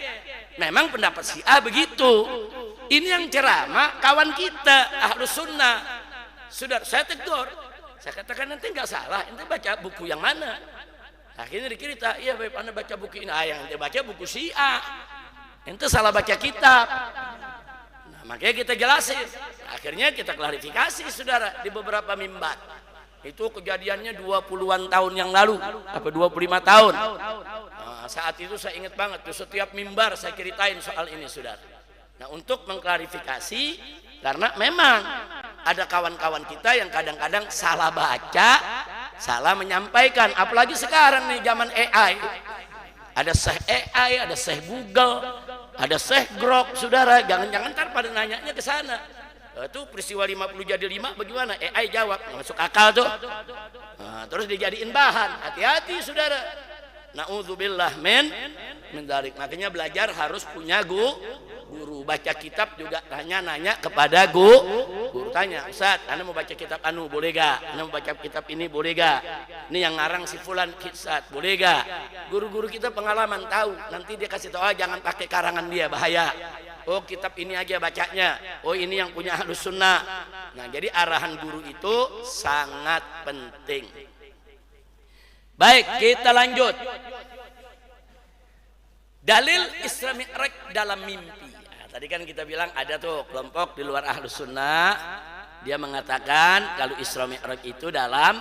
Memang pendapat Syiah begitu. Ini yang ceramah kawan kita Ahlus Sunnah. Saudara, saya tegur. Saya katakan nanti nggak salah, ente baca buku yang mana? Akhirnya dicerita, iya baik, anda baca buku ini. Yang ente baca buku Syiah, ente salah baca kitab. Nah, makanya kita jelasin. Akhirnya kita klarifikasi saudara di beberapa mimbar. Itu kejadiannya 20-an tahun yang lalu, apa 25 tahun. Nah, saat itu saya ingat banget, tuh setiap mimbar saya ceritain soal ini saudara. Nah, untuk mengklarifikasi, karena memang ada kawan-kawan kita yang kadang-kadang salah baca, salah menyampaikan. Apalagi sekarang nih zaman AI, ada Syekh AI, ada Syekh Google, ada Syekh Grok, saudara. Jangan-jangan ntar pada nanyanya ke sana. Itu peristiwa 50 jadi 5 bagaimana? AI jawab, nggak masuk akal tuh. Nah, terus dijadiin bahan. Hati-hati saudara. Na'udzubillah min dzalik. Makanya belajar harus punya guru. Baca kitab juga nanya kepada guru. Tanya, Ustaz, Anda mau baca kitab anu boleh gak? Anda mau baca kitab ini boleh gak? Ini yang ngarang si fulan Ustaz, boleh gak? Guru-guru kita pengalaman tahu. Nanti dia kasih tahu, jangan pakai karangan dia, bahaya. Oh, kitab ini aja bacanya. Oh, ini yang punya Ahlus Sunnah. Nah, jadi arahan guru itu sangat penting. Baik, kita lanjut. Dalil Isra Mi'raj dalam mimpi. Nah, tadi kan kita bilang ada tuh kelompok di luar Ahlus Sunnah, dia mengatakan kalau Isra Mi'raj itu dalam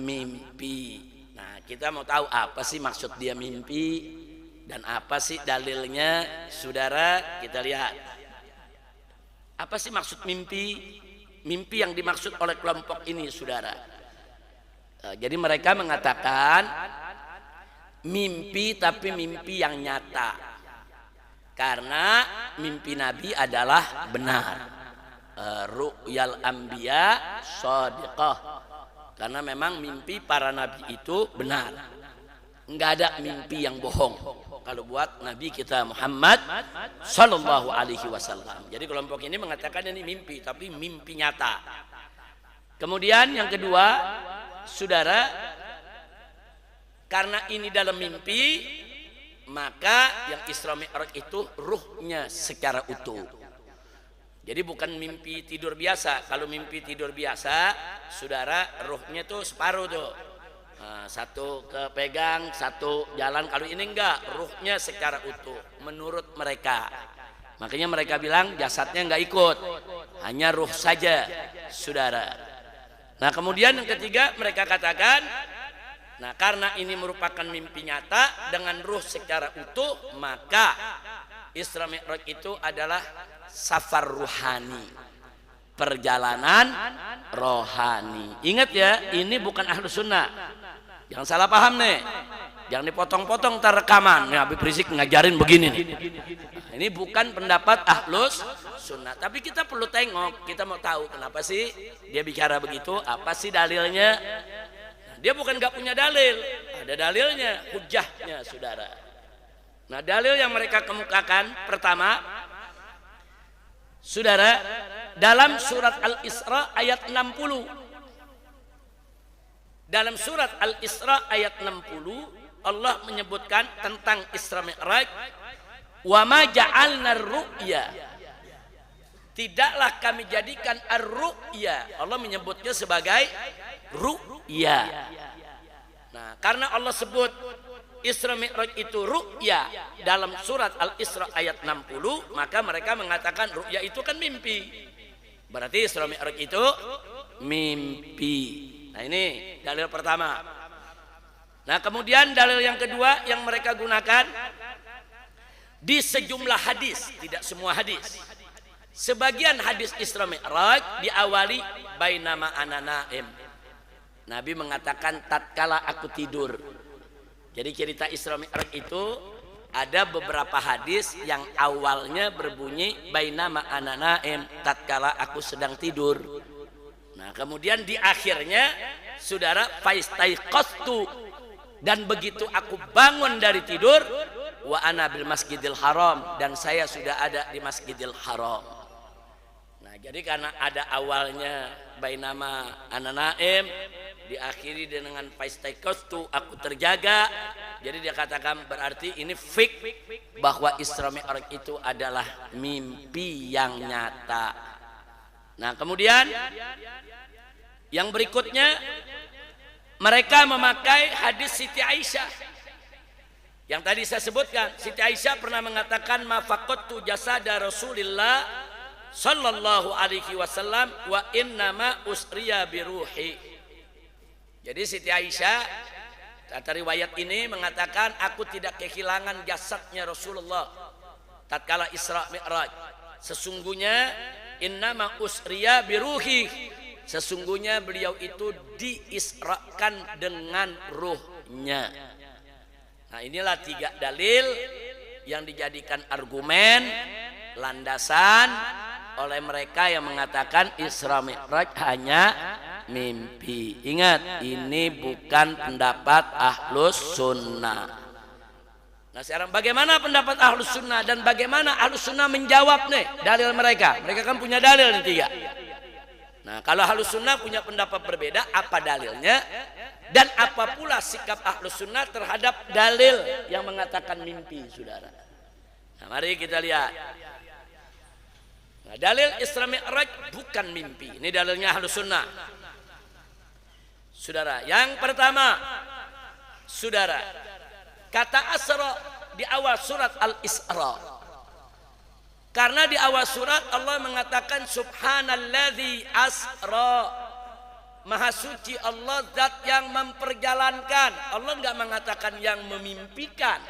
mimpi. Nah, kita mau tahu apa sih maksud dia mimpi dan apa sih dalilnya, saudara. Kita lihat apa sih maksud mimpi. Mimpi yang dimaksud oleh kelompok ini, saudara. Jadi mereka mengatakan mimpi, tapi mimpi yang nyata, karena mimpi Nabi adalah benar. Ru'yal anbiya shadiqah, karena memang mimpi para nabi itu benar. Enggak ada mimpi yang bohong kalau buat Nabi kita Muhammad Sallallahu Alaihi Wasallam. Jadi kelompok ini mengatakan ini mimpi, tapi mimpi nyata. Kemudian yang kedua, saudara, karena ini dalam mimpi, maka yang Isra Mi'raj itu ruhnya secara utuh. Jadi bukan mimpi tidur biasa. Kalau mimpi tidur biasa, saudara, ruhnya tuh separuh tuh. Nah, satu kepegang, satu jalan. Kalau ini enggak, ruhnya secara utuh menurut mereka. Makanya mereka bilang jasadnya enggak ikut, hanya ruh saja, saudara. Nah, kemudian yang ketiga mereka katakan, nah karena ini merupakan mimpi nyata dengan ruh secara utuh, maka Isra Mi'raj itu adalah safar ruhani, perjalanan rohani. Ingat ya, ini bukan Ahlus Sunnah. Jangan salah paham nih, jangan dipotong-potong ntar rekaman. Nih Habib Rizik ngajarin begini nih. Nah, ini bukan pendapat Ahlus Sunnah, tapi kita perlu tengok. Kita mau tahu kenapa sih dia bicara begitu, apa sih dalilnya. Nah, dia bukan gak punya dalil, ada dalilnya, hujahnya, saudara. Nah, dalil yang mereka kemukakan pertama, saudara, dalam surat Al-Isra ayat 60. Dalam surat Al-Isra ayat 60, Allah menyebutkan tentang Isra Mi'raj, wa ma ja'alna ar-ru'ya, tidaklah kami jadikan ar-ru'ya. Allah menyebutnya sebagai ru'ya. Nah, karena Allah sebut Isra Mi'raj itu ru'ya dalam surat Al-Isra ayat 60, maka mereka mengatakan ru'ya itu kan mimpi. Berarti Isra Mi'raj itu mimpi. Nah, ini dalil pertama. Nah, kemudian dalil yang kedua yang mereka gunakan di sejumlah hadis, tidak semua hadis. Sebagian hadis Isra Mi'raj diawali bainama ana naim. Nabi mengatakan tatkala aku tidur. Jadi cerita Isra Mi'raj itu ada beberapa hadis yang awalnya berbunyi bainama ana naim, tatkala aku sedang tidur. Nah, kemudian di akhirnya, saudara, faistaiqastu, dan begitu aku bangun dari tidur, wa ana bil Masjidil Haram, dan saya sudah ada di Masjidil Haram. Nah, jadi karena ada awalnya bainama ana naim, diakhiri dengan faistaiqastu, aku terjaga. Jadi dia katakan berarti ini fik bahwa Isra Mi'raj itu adalah mimpi yang nyata. Nah, kemudian Yang berikutnya, mereka memakai hadis Siti Aisyah yang tadi saya sebutkan. Siti Aisyah pernah mengatakan, ma faqadtu jasada Rasulillah sallallahu alaihi wasallam wa innama usriya biruhi. Jadi Siti Aisyah kata riwayat ini mengatakan, aku tidak kehilangan jasadnya Rasulullah tatkala Isra Mi'raj. Sesungguhnya innama usriya biruhi, sesungguhnya beliau itu diisrakan dengan ruhnya. Nah, inilah 3 dalil yang dijadikan argumen landasan oleh mereka yang mengatakan Isra Mi'raj hanya mimpi. Ingat, ini bukan pendapat Ahlus Sunnah. Nah, sekarang bagaimana pendapat Ahlus Sunnah dan bagaimana Ahlus Sunnah menjawab nih dalil mereka? Mereka kan punya dalil nih 3. Nah, kalau Ahlus Sunnah punya pendapat berbeda, apa dalilnya? Dan apa pula sikap Ahlus Sunnah terhadap dalil yang mengatakan mimpi, saudara? Nah, mari kita lihat. Nah, dalil Isra Mi'raj bukan mimpi. Ini dalilnya Ahlus Sunnah. Saudara, yang pertama, saudara, kata Asra di awal surat Al-Isra. Karena di awal surat Allah mengatakan subhanalladzi asra, maha suci Allah zat yang memperjalankan. Allah enggak mengatakan yang memimpikan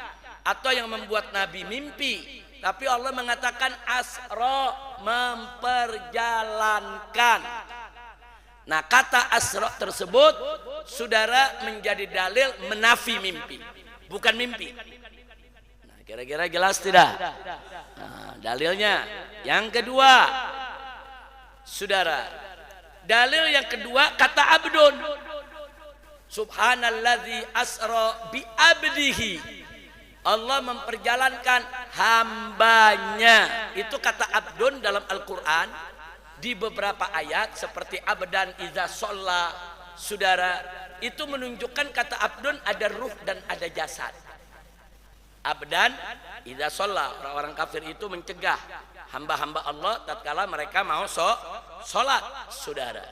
atau yang membuat Nabi mimpi, tapi Allah mengatakan asra, memperjalankan. Nah, kata asra tersebut, saudara, menjadi dalil menafi mimpi, bukan mimpi. Nah, kira-kira jelas tidak? Nah, dalilnya yang kedua, saudara, dalil yang kedua kata abdun, subhanalladzi asra bi abdihi, Allah memperjalankan hambanya. Itu kata abdun dalam Al-Quran di beberapa ayat seperti abdan idza sholla, saudara, itu menunjukkan kata abdun ada ruh dan ada jasad. Abdan idza sholla, orang-orang kafir itu mencegah hamba-hamba Allah tatkala mereka mau sholat, saudara.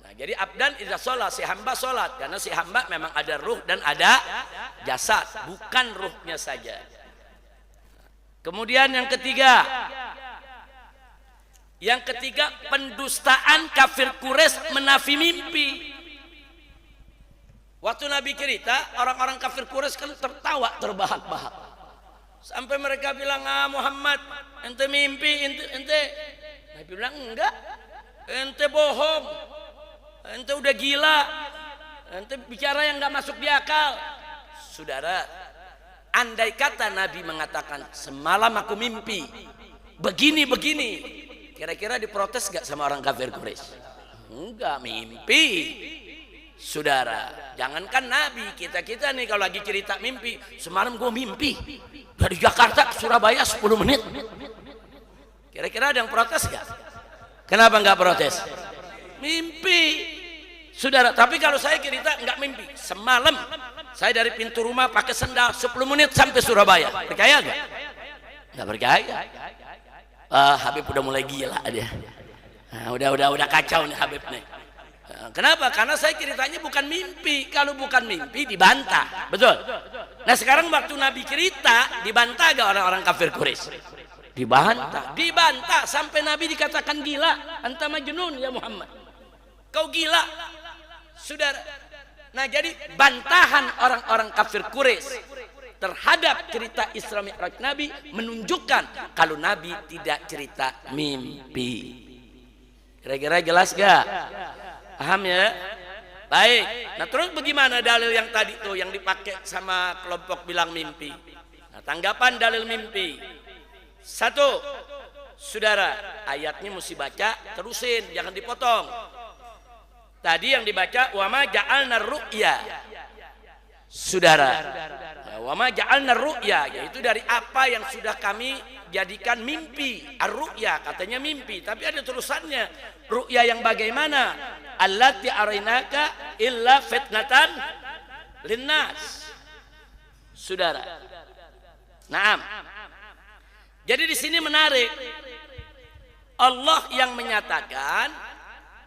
Nah, jadi abdan idza sholat, si hamba sholat, karena si hamba memang ada ruh dan ada jasad, bukan ruhnya saja. Kemudian yang ketiga, pendustaan kafir Quraisy menafi mimpi. Waktu Nabi cerita, orang-orang kafir Quraisy kan tertawa terbahak-bahak. Sampai mereka bilang, ah Muhammad, ente mimpi, ente. Nabi bilang, enggak, ente bohong, ente udah gila, ente bicara yang enggak masuk di akal. Saudara, andai kata Nabi mengatakan, semalam aku mimpi, begini-begini, kira-kira diprotes enggak sama orang kafir Quraisy? Enggak, mimpi. Saudara, jangankan Nabi, kita nih kalau lagi cerita mimpi, semalam gue mimpi dari Jakarta ke Surabaya 10 menit. Kira-kira ada yang protes gak? Kenapa nggak protes? Mimpi, saudara. Tapi kalau saya cerita nggak mimpi, semalam saya dari pintu rumah pakai sendal 10 menit sampai Surabaya, percaya gak? Nggak percaya. Habib udah mulai gila dia. Nah, udah kacau nih Habib nih. Kenapa? Karena saya ceritanya bukan mimpi. Kalau bukan mimpi dibantah, betul. Nah, sekarang waktu Nabi cerita dibantah gak orang-orang kafir Quraisy? Dibantah sampai Nabi dikatakan gila. Anta majnun ya Muhammad, kau gila, saudara. Nah, jadi bantahan orang-orang kafir Quraisy terhadap cerita Isra Mi'raj Nabi menunjukkan kalau Nabi tidak cerita mimpi. Kira-kira jelas gak? Paham ya? Baik. Nah, terus bagaimana dalil yang tadi tuh yang dipakai sama kelompok bilang mimpi? Nah, tanggapan dalil mimpi. Satu, saudara, ayatnya mesti baca, terusin, jangan dipotong. Tadi yang dibaca wa ma ja'alna ru'ya. Saudara, wa ma ja'alna ru'ya, yaitu dari apa yang sudah kami jadikan mimpi. Ar-ru'ya katanya mimpi, tapi ada terusannya. Ru'ya yang bagaimana? Allati arinaka illa fitnatan linnas. Saudara. Naam. Jadi di sini menarik. Allah yang menyatakan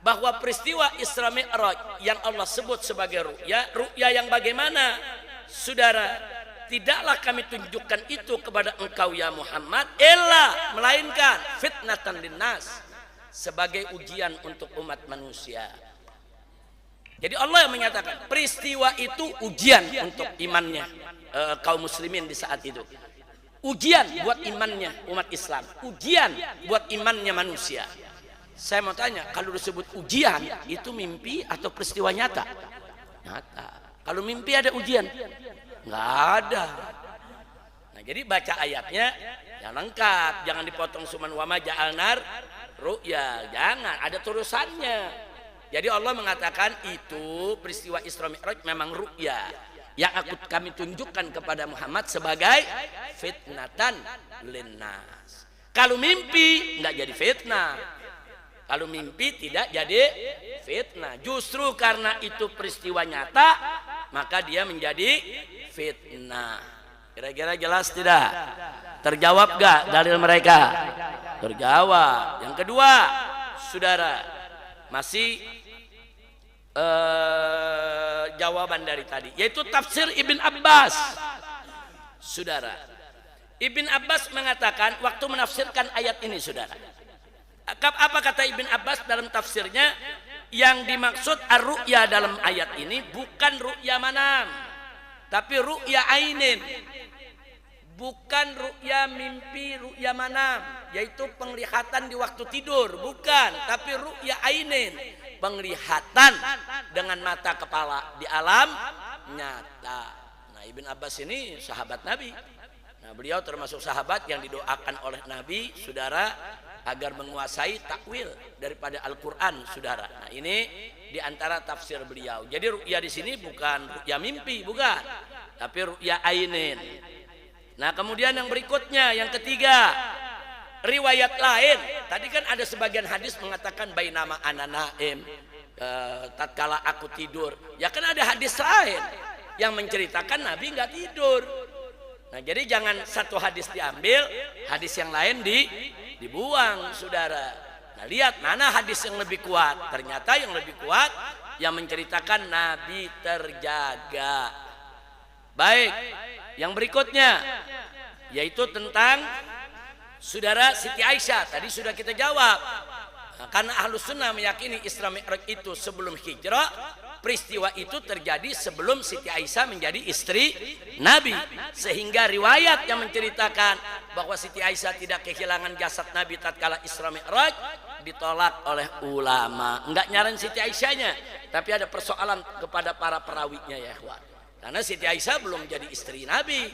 bahwa peristiwa Isra Mi'raj yang Allah sebut sebagai ru'ya yang bagaimana? Saudara, tidaklah kami tunjukkan itu kepada engkau ya Muhammad melainkan fitnatan linnas, sebagai ujian untuk umat manusia. Jadi Allah yang menyatakan peristiwa itu ujian untuk imannya kaum muslimin di saat itu. Ujian buat imannya umat Islam, ujian buat imannya manusia. Saya mau tanya, kalau disebut ujian itu mimpi atau peristiwa nyata? Nyata. Kalau mimpi ada ujian? Nggak ada. Nah, jadi baca ayatnya yang lengkap, jangan dipotong suman wama ja'alnar ru'ya, jangan, ada tulisannya. Jadi Allah mengatakan itu peristiwa Isra Mi'raj memang ru'ya yang kami tunjukkan kepada Muhammad sebagai fitnatan linnas. Kalau mimpi nggak jadi fitnah. Kalau mimpi tidak jadi fitnah. Justru karena itu peristiwa nyata, maka dia menjadi fitnah. Kira-kira jelas tidak? Terjawab gak dalil mereka? Terjawab. Yang kedua, saudara, masih jawaban dari tadi, yaitu tafsir Ibn Abbas. Saudara, Ibn Abbas mengatakan waktu menafsirkan ayat ini, saudara, apa kata Ibn Abbas dalam tafsirnya? Yang dimaksud ar-ru'ya dalam ayat ini bukan ru'ya manam, tapi ru'ya ainin. Bukan ru'ya mimpi, ru'ya manam, yaitu penglihatan di waktu tidur, bukan, tapi ru'ya ainin, penglihatan dengan mata kepala di alam nyata. Nah, Ibn Abbas ini sahabat Nabi. Nah, beliau termasuk sahabat yang didoakan oleh Nabi, saudara, agar menguasai takwil daripada Al-Quran, saudara. Nah, ini diantara tafsir beliau. Jadi ru'ya di sini bukan ru'ya mimpi, bukan, tapi ru'ya ainin. Nah, kemudian yang berikutnya, yang ketiga, riwayat lain. Tadi kan ada sebagian hadis mengatakan bainama ana naim, tatkala aku tidur. Ya kan ada hadis lain yang menceritakan Nabi nggak tidur. Nah, jadi jangan satu hadis diambil, hadis yang lain dibuang, saudara. Nah, lihat mana hadis yang lebih kuat. Ternyata yang lebih kuat yang menceritakan Nabi terjaga. Baik, yang berikutnya yaitu tentang saudara Siti Aisyah. Tadi sudah kita jawab. Nah, karena Ahlus Sunnah meyakini Isra Mi'raj itu sebelum hijrah, peristiwa itu terjadi sebelum Siti Aisyah menjadi istri Nabi, sehingga riwayat yang menceritakan bahwa Siti Aisyah tidak kehilangan jasad Nabi tatkala Isra Mi'raj ditolak oleh ulama. Enggak nyaranin Siti Aisyahnya, tapi ada persoalan kepada para perawinya, ya ikhwan. Karena Siti Aisyah belum jadi istri Nabi.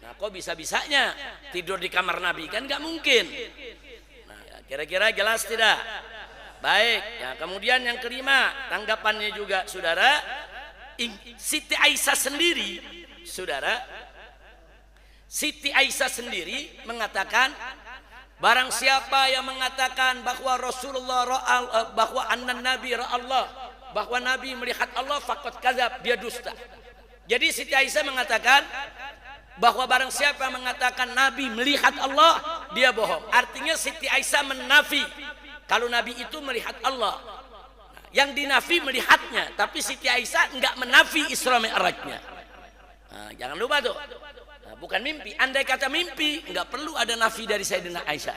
Nah, kok bisa-bisanya tidur di kamar Nabi? Kan nggak mungkin. Nah, ya, kira-kira jelas tidak? Baik, ya, kemudian yang kelima, tanggapannya juga, saudara, Siti Aisyah sendiri, saudara, Siti Aisyah sendiri mengatakan, barang siapa yang mengatakan bahwa Rasulullah bahwa annan Nabi ra'allah, bahwa Nabi melihat Allah, faqad kadzab, dia dusta. Jadi Siti Aisyah mengatakan bahwa barang siapa mengatakan Nabi melihat Allah, dia bohong. Artinya Siti Aisyah menafi kalau Nabi itu melihat Allah. Yang dinafi melihatnya, tapi Siti Aisyah enggak menafi Isra Mi'rajnya. Nah, jangan lupa tuh. Nah, bukan mimpi. Andai kata mimpi, enggak perlu ada nafi dari Sayyidina Aisyah.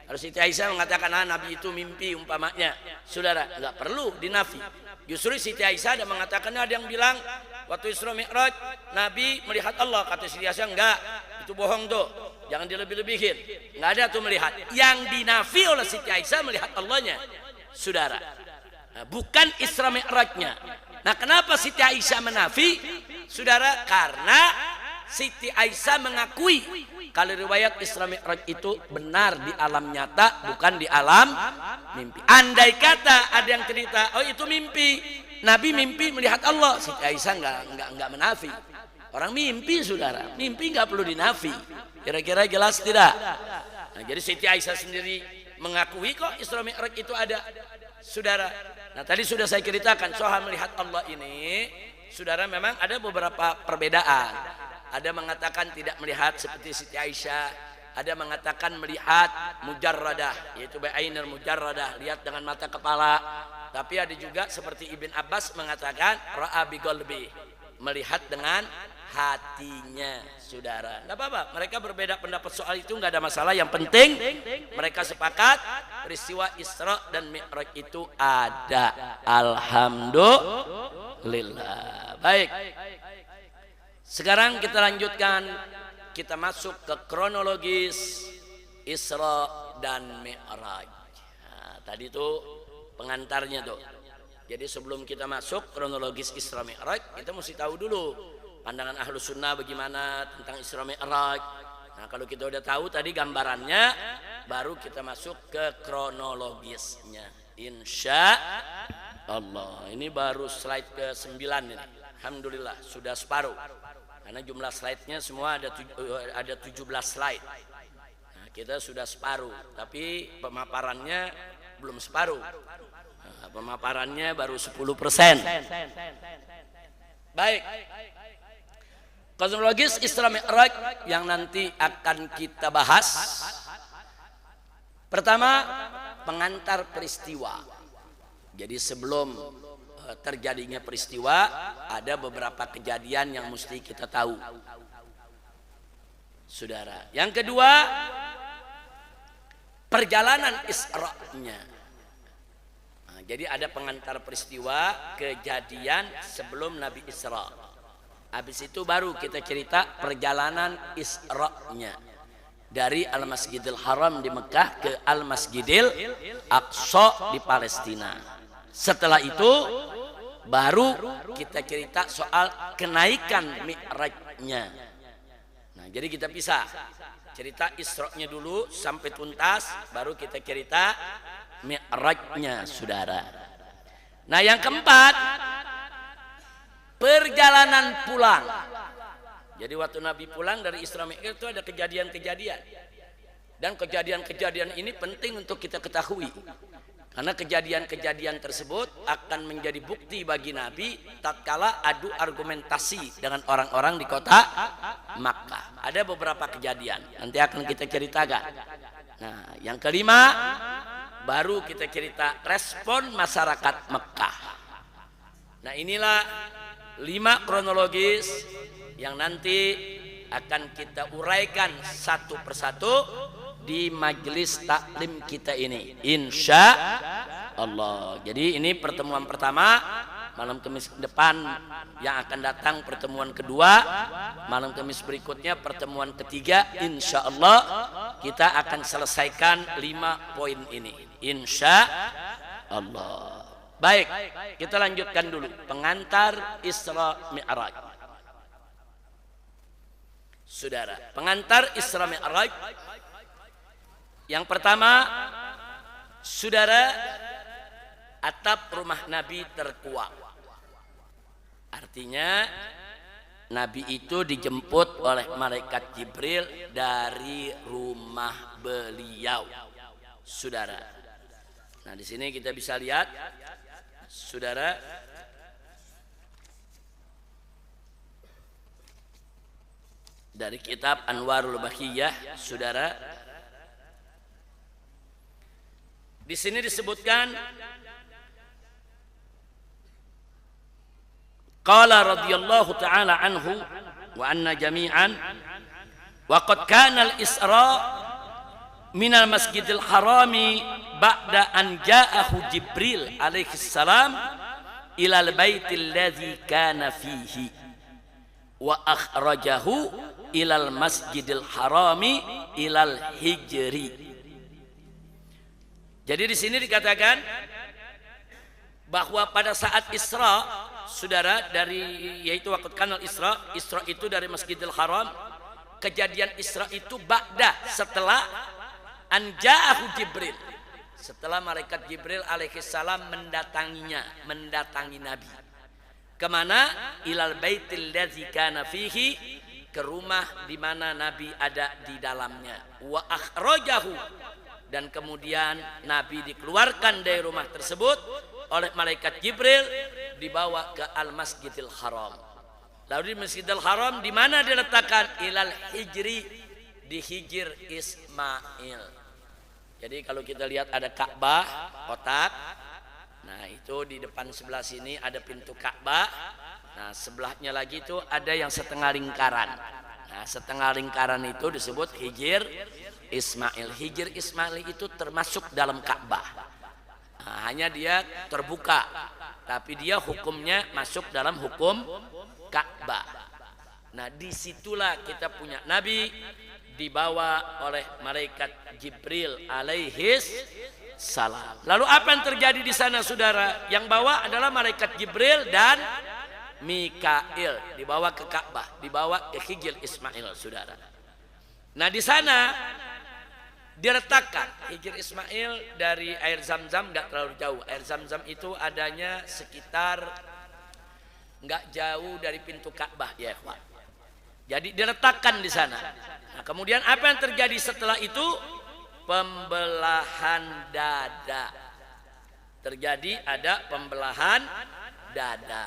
Kalau Siti Aisyah mengatakan Nabi itu mimpi umpamanya, saudara, enggak perlu dinafi. Justru Siti Aisyah ada mengatakan, ada yang bilang waktu Isra Mi'raj Nabi melihat Allah, kata Siti Aisyah enggak, itu bohong tuh, jangan dilebih-lebihin, enggak ada tuh melihat. Yang dinafi oleh Siti Aisyah melihat Allahnya, saudara. Nah, bukan Isra Mi'rajnya. Nah, kenapa Siti Aisyah menafi, saudara? Karena Siti Aisyah mengakui kalau riwayat Isra Mi'raj itu benar di alam nyata, bukan di alam mimpi. Andai kata ada yang cerita, oh itu mimpi, Nabi mimpi melihat Allah, Siti Aisyah enggak menafi. Orang mimpi, saudara, mimpi enggak perlu dinafi. Kira-kira jelas tidak? Nah, jadi Siti Aisyah sendiri mengakui kok Isra Mi'raj itu ada, saudara. Nah, tadi sudah saya ceritakan soal melihat Allah ini, saudara, memang ada beberapa perbedaan. Ada mengatakan tidak melihat seperti Siti Aisyah, ada mengatakan melihat mujarradah, yaitu ba'ainil mujarradah, lihat dengan mata kepala. Tapi ada juga seperti Ibn Abbas mengatakan ra'a bi qalbi, melihat dengan hatinya, saudara. Enggak apa-apa, mereka berbeda pendapat soal itu, enggak ada masalah. Yang penting mereka sepakat peristiwa Isra dan Mi'raj itu ada. Alhamdulillah. Baik. Sekarang kita lanjutkan, kita masuk ke kronologis Isra dan Mi'raj. Nah, tadi itu pengantarnya tuh. Jadi sebelum kita masuk kronologis Isra Mi'raj, kita mesti tahu dulu pandangan Ahlus Sunnah bagaimana tentang Isra Mi'raj. Nah, kalau kita udah tahu tadi gambarannya, baru kita masuk ke kronologisnya. Insya Allah. Ini baru slide ke-9 ini. Alhamdulillah sudah separuh. Karena jumlah slide-nya semua ada 17 slide. Nah, kita sudah separuh, tapi pemaparannya belum separuh. Nah, pemaparannya baru 10%. Baik. Kronologis Isra Mi'raj yang nanti akan kita bahas. Pertama, pengantar peristiwa. Jadi sebelum terjadinya peristiwa, ada beberapa kejadian yang mesti kita tahu, saudara. Yang kedua, perjalanan Isra-nya. Nah, jadi ada pengantar peristiwa kejadian sebelum Nabi Isra. Habis itu baru kita cerita perjalanan Isra-nya dari Al-Masjidil Haram di Mekah ke Al-Masjidil Aqsa di Palestina. Setelah itu baru kita cerita soal kenaikan Mi'rajnya. Nah, jadi kita bisa cerita Isra-nya dulu sampai tuntas, baru kita cerita Mi'rajnya, saudara. Nah, yang keempat, perjalanan pulang. Jadi waktu Nabi pulang dari Isra Mi'raj itu ada kejadian-kejadian. Dan kejadian-kejadian ini penting untuk kita ketahui. Karena kejadian-kejadian tersebut akan menjadi bukti bagi Nabi tatkala adu argumentasi dengan orang-orang di kota Makkah. Ada beberapa kejadian, nanti akan kita ceritakan. Nah, yang kelima, baru kita cerita respon masyarakat Makkah. Nah, inilah 5 kronologis yang nanti akan kita uraikan satu persatu di majelis taklim kita ini, insya Allah. Jadi ini pertemuan pertama, malam Kamis depan yang akan datang pertemuan kedua, malam Kamis berikutnya pertemuan ketiga. Insya Allah kita akan selesaikan 5 poin ini, insya Allah. Baik, kita lanjutkan dulu pengantar Isra Mi'raj. Saudara, pengantar Isra Mi'raj yang pertama, saudara, atap rumah Nabi terkuak. Artinya Nabi itu dijemput oleh malaikat Jibril dari rumah beliau, saudara. Nah, di sini kita bisa lihat, saudara, dari kitab Anwarul Bahiyah, saudara. Di sini disebutkan qala radhiyallahu ta'ala anhu wa anna jami'an wa qad kana al-isra min al-masjidil harami ba'da an ja'ahu Jibril alaihi salam ila al-baitil ladzi kana fihi wa akhrajahu ila al-masjidil harami ila al-hijri. Jadi di sini dikatakan bahwa pada saat Isra, saudara, yaitu waktu kanal Isra itu dari Masjidil Haram. Kejadian Isra itu ba'da, setelah anja'ahu Jibril, setelah malaikat Jibril alaihi salam mendatangi Nabi. Kemana? Ilal baitil ladzi kana fihi, ke rumah di mana Nabi ada di dalamnya. Wa akhrajahu, dan kemudian Nabi dikeluarkan dari rumah tersebut oleh malaikat Jibril, dibawa ke Al-Masjidil Haram. Lalu di Masjidil Haram di mana diletakkan? Ilal hijri, di hijir Ismail. Jadi kalau kita lihat ada Ka'bah, kotak. Nah itu di depan sebelah sini ada pintu Ka'bah. Nah sebelahnya lagi itu ada yang setengah lingkaran. Nah setengah lingkaran itu disebut Hijr Ismail. Hijr Ismail itu termasuk dalam Ka'bah. Nah, hanya dia terbuka, tapi dia hukumnya masuk dalam hukum Ka'bah. Nah disitulah kita punya Nabi dibawa oleh malaikat Jibril alaihis salam. Lalu apa yang terjadi di sana saudara? Yang bawa adalah malaikat Jibril dan Mikail, dibawa ke Ka'bah, dibawa ke Hijr Ismail saudara. Nah di sana diletakkan Hijr Ismail dari air Zam-Zam, nggak terlalu jauh. Air Zam-Zam itu adanya sekitar nggak jauh dari pintu Ka'bah ya ikhwan. Jadi diletakkan di sana. Nah, kemudian apa yang terjadi setelah itu? Pembelahan dada. Terjadi ada pembelahan dada.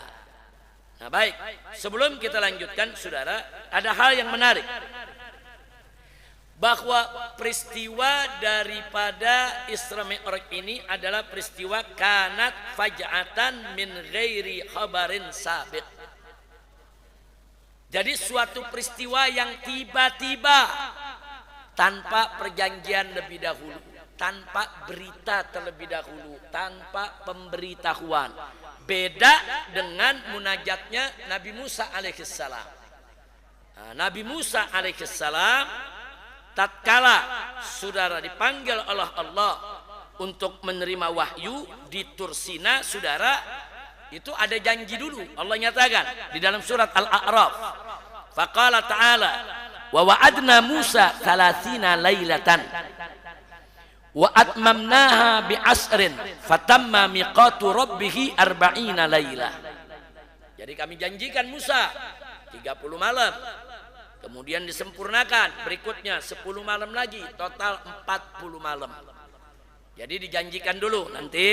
Nah baik, sebelum kita lanjutkan saudara, ada hal yang menarik. Bahwa peristiwa daripada Isra Mi'raj ini adalah peristiwa kanat faj'atan min ghairi khabarin sabiq. Jadi suatu peristiwa yang tiba-tiba tanpa perjanjian lebih dahulu, tanpa berita terlebih dahulu, tanpa pemberitahuan. Beda dengan munajatnya Nabi Musa alaihissalam. Nah, Nabi Musa alaihissalam tatkala saudara dipanggil oleh Allah untuk menerima wahyu di Tursina saudara, itu ada janji dulu. Allah nyatakan di dalam surat Al-A'raf, faqala ta'ala wa wa'adna Musa 30 lailatan wa atmamnaha bi'asrin fatamma miqatu rabbih 40 lailah. Jadi kami janjikan Musa 30 malam, kemudian disempurnakan berikutnya 10 malam lagi, total 40 malam. Jadi dijanjikan dulu nanti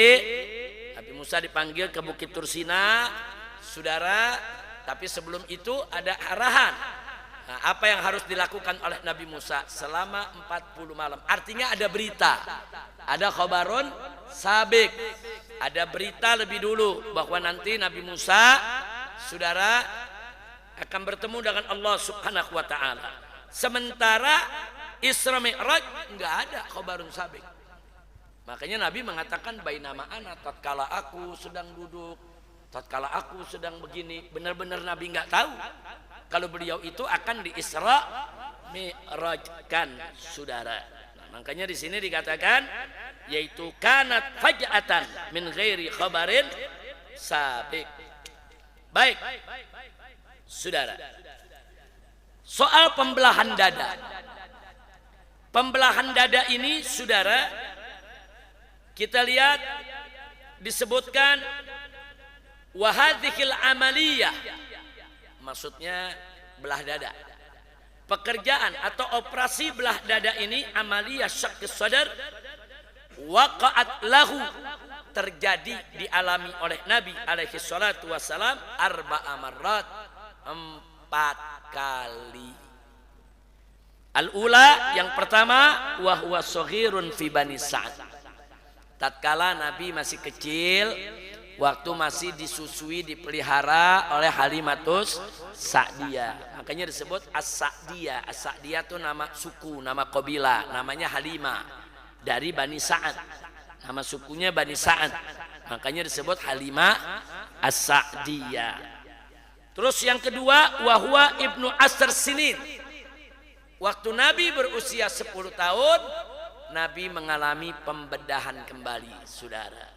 Nabi Musa dipanggil ke Bukit Tursina saudara, tapi sebelum itu ada arahan. Nah, apa yang harus dilakukan oleh Nabi Musa selama 40 malam? Artinya ada berita, ada khabarun sabik, ada berita lebih dulu bahwa nanti Nabi Musa saudara akan bertemu dengan Allah Subhanahu wa taala. Sementara Isra Mi'raj enggak ada khabarun sabik. Makanya Nabi mengatakan bainama ana, tatkala aku sedang duduk, tatkala aku sedang begini. Benar-benar Nabi enggak tahu kalau beliau itu akan di Isra Mi'rajkan saudara. Nah, makanya di sini dikatakan yaitu kanat faj'atan min ghairi khabarin sabik. Baik saudara, soal pembelahan dada. Pembelahan dada ini saudara, kita lihat disebutkan wahadhikil amaliyah, maksudnya belah dada. Pekerjaan atau operasi belah dada ini amaliyah syaqqis sadar waqa'at lahu, terjadi dialami oleh Nabi alaihi salatu wassalam 4 marrat, 4 kali. Al-ula, yang pertama, wa huwa shaghirun fi Bani Sa'd. Tatkala Nabi masih kecil, waktu masih disusui, dipelihara oleh Halimatus Sa'diyah. Makanya disebut As-Sa'diyah. As-Sa'diyah itu nama suku, nama kabilah, namanya Halimah dari Bani Sa'ad. Nama sukunya Bani Sa'ad. Makanya disebut Halimah As-Sa'diyah. Terus yang kedua, wahwa ibnu Asr Sinin. Waktu Nabi berusia 10 tahun, Nabi mengalami pembedahan kembali saudara.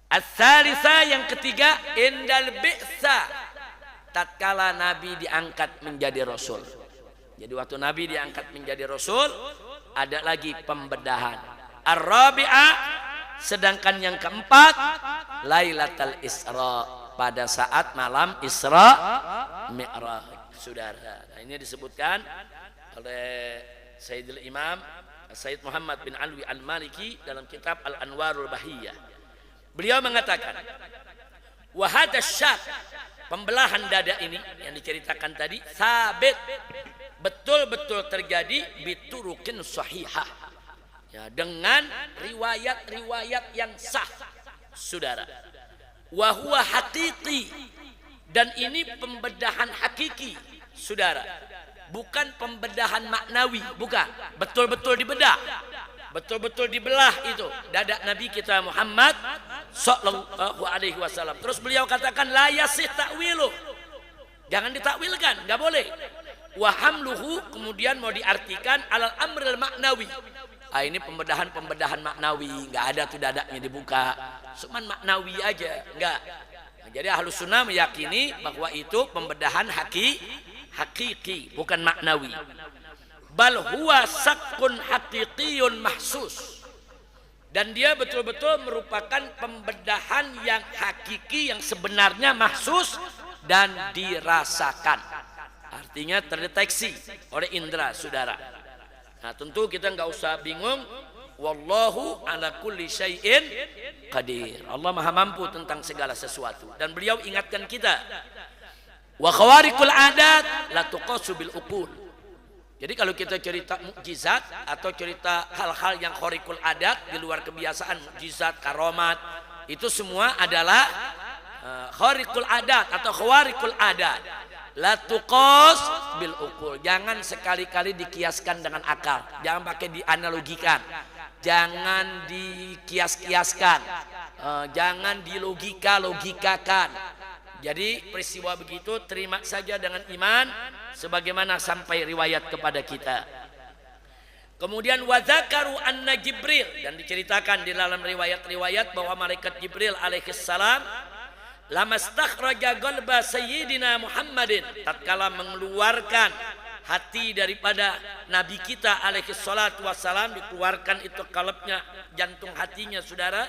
As-salisa, yang ketiga, indal bi'sa, tatkala Nabi diangkat menjadi Rasul. Jadi waktu Nabi diangkat menjadi Rasul, ada lagi pembedahan. Ar-rabi'ah, sedangkan yang keempat, Lailatul Isra, pada saat malam Isra Mi'raj saudara. Nah, ini disebutkan oleh Sayyidul Imam Sayyid Muhammad bin Alwi Al-Maliki dalam kitab Al-Anwarul Bahiyah. Beliau mengatakan wa hadha syak, pembelahan dada ini yang diceritakan tadi, sabit, betul-betul terjadi biturukin sahihah, ya, dengan riwayat-riwayat yang sah. saudara. Wa huwa haqiqi, dan ini pembedahan hakiki, saudara. Bukan pembedahan maknawi, bukan. Betul-betul dibedah, betul-betul dibelah itu dada Nabi kita Muhammad sallallahu alaihi wasallam. Terus beliau katakan la yasih ta'wilu, jangan ditakwilkan, nggak boleh. Wa hamluhu, kemudian mau diartikan alal amril maknawi. Ini pembedahan maknawi, nggak ada tuh dadanya dibuka, cuman maknawi aja, nggak. Jadi Ahlus Sunnah meyakini bahwa itu pembedahan hakiki, bukan maknawi. Bal huwa sakkun haqiqiyun mahsus, dan dia betul-betul merupakan pembedahan yang hakiki, yang sebenarnya mahsus dan dirasakan, artinya terdeteksi oleh indera, saudara. Nah, tentu kita nggak usah bingung. Wallahu ala kulli syai'in qadir. Allah maha mampu tentang segala sesuatu. Dan beliau ingatkan kita, wa khawariqul adat la tuqasu bil uqul. Jadi kalau kita cerita mukjizat atau cerita hal-hal yang khariqul adat, di luar kebiasaan, mukjizat, karomat, itu semua adalah khariqul adat atau khawariqul adat. La tuqas bil uqul. Jangan sekali-kali dikiaskan dengan akal. Jangan pakai dianalogikan. Jangan dikias-kiaskan. Jangan dilogikakan. Jadi peristiwa begitu terima saja dengan iman sebagaimana sampai riwayat kepada kita. Kemudian wadzakaru anna Jibril, dan diceritakan di dalam riwayat-riwayat bahwa malaikat Jibril alaihi salam lamastakhraja qalba sayyidina Muhammadin, tatkala mengeluarkan hati daripada nabi kita alaihi salatu wassalam, dikeluarkan itu kalbnya, jantung hatinya, saudara.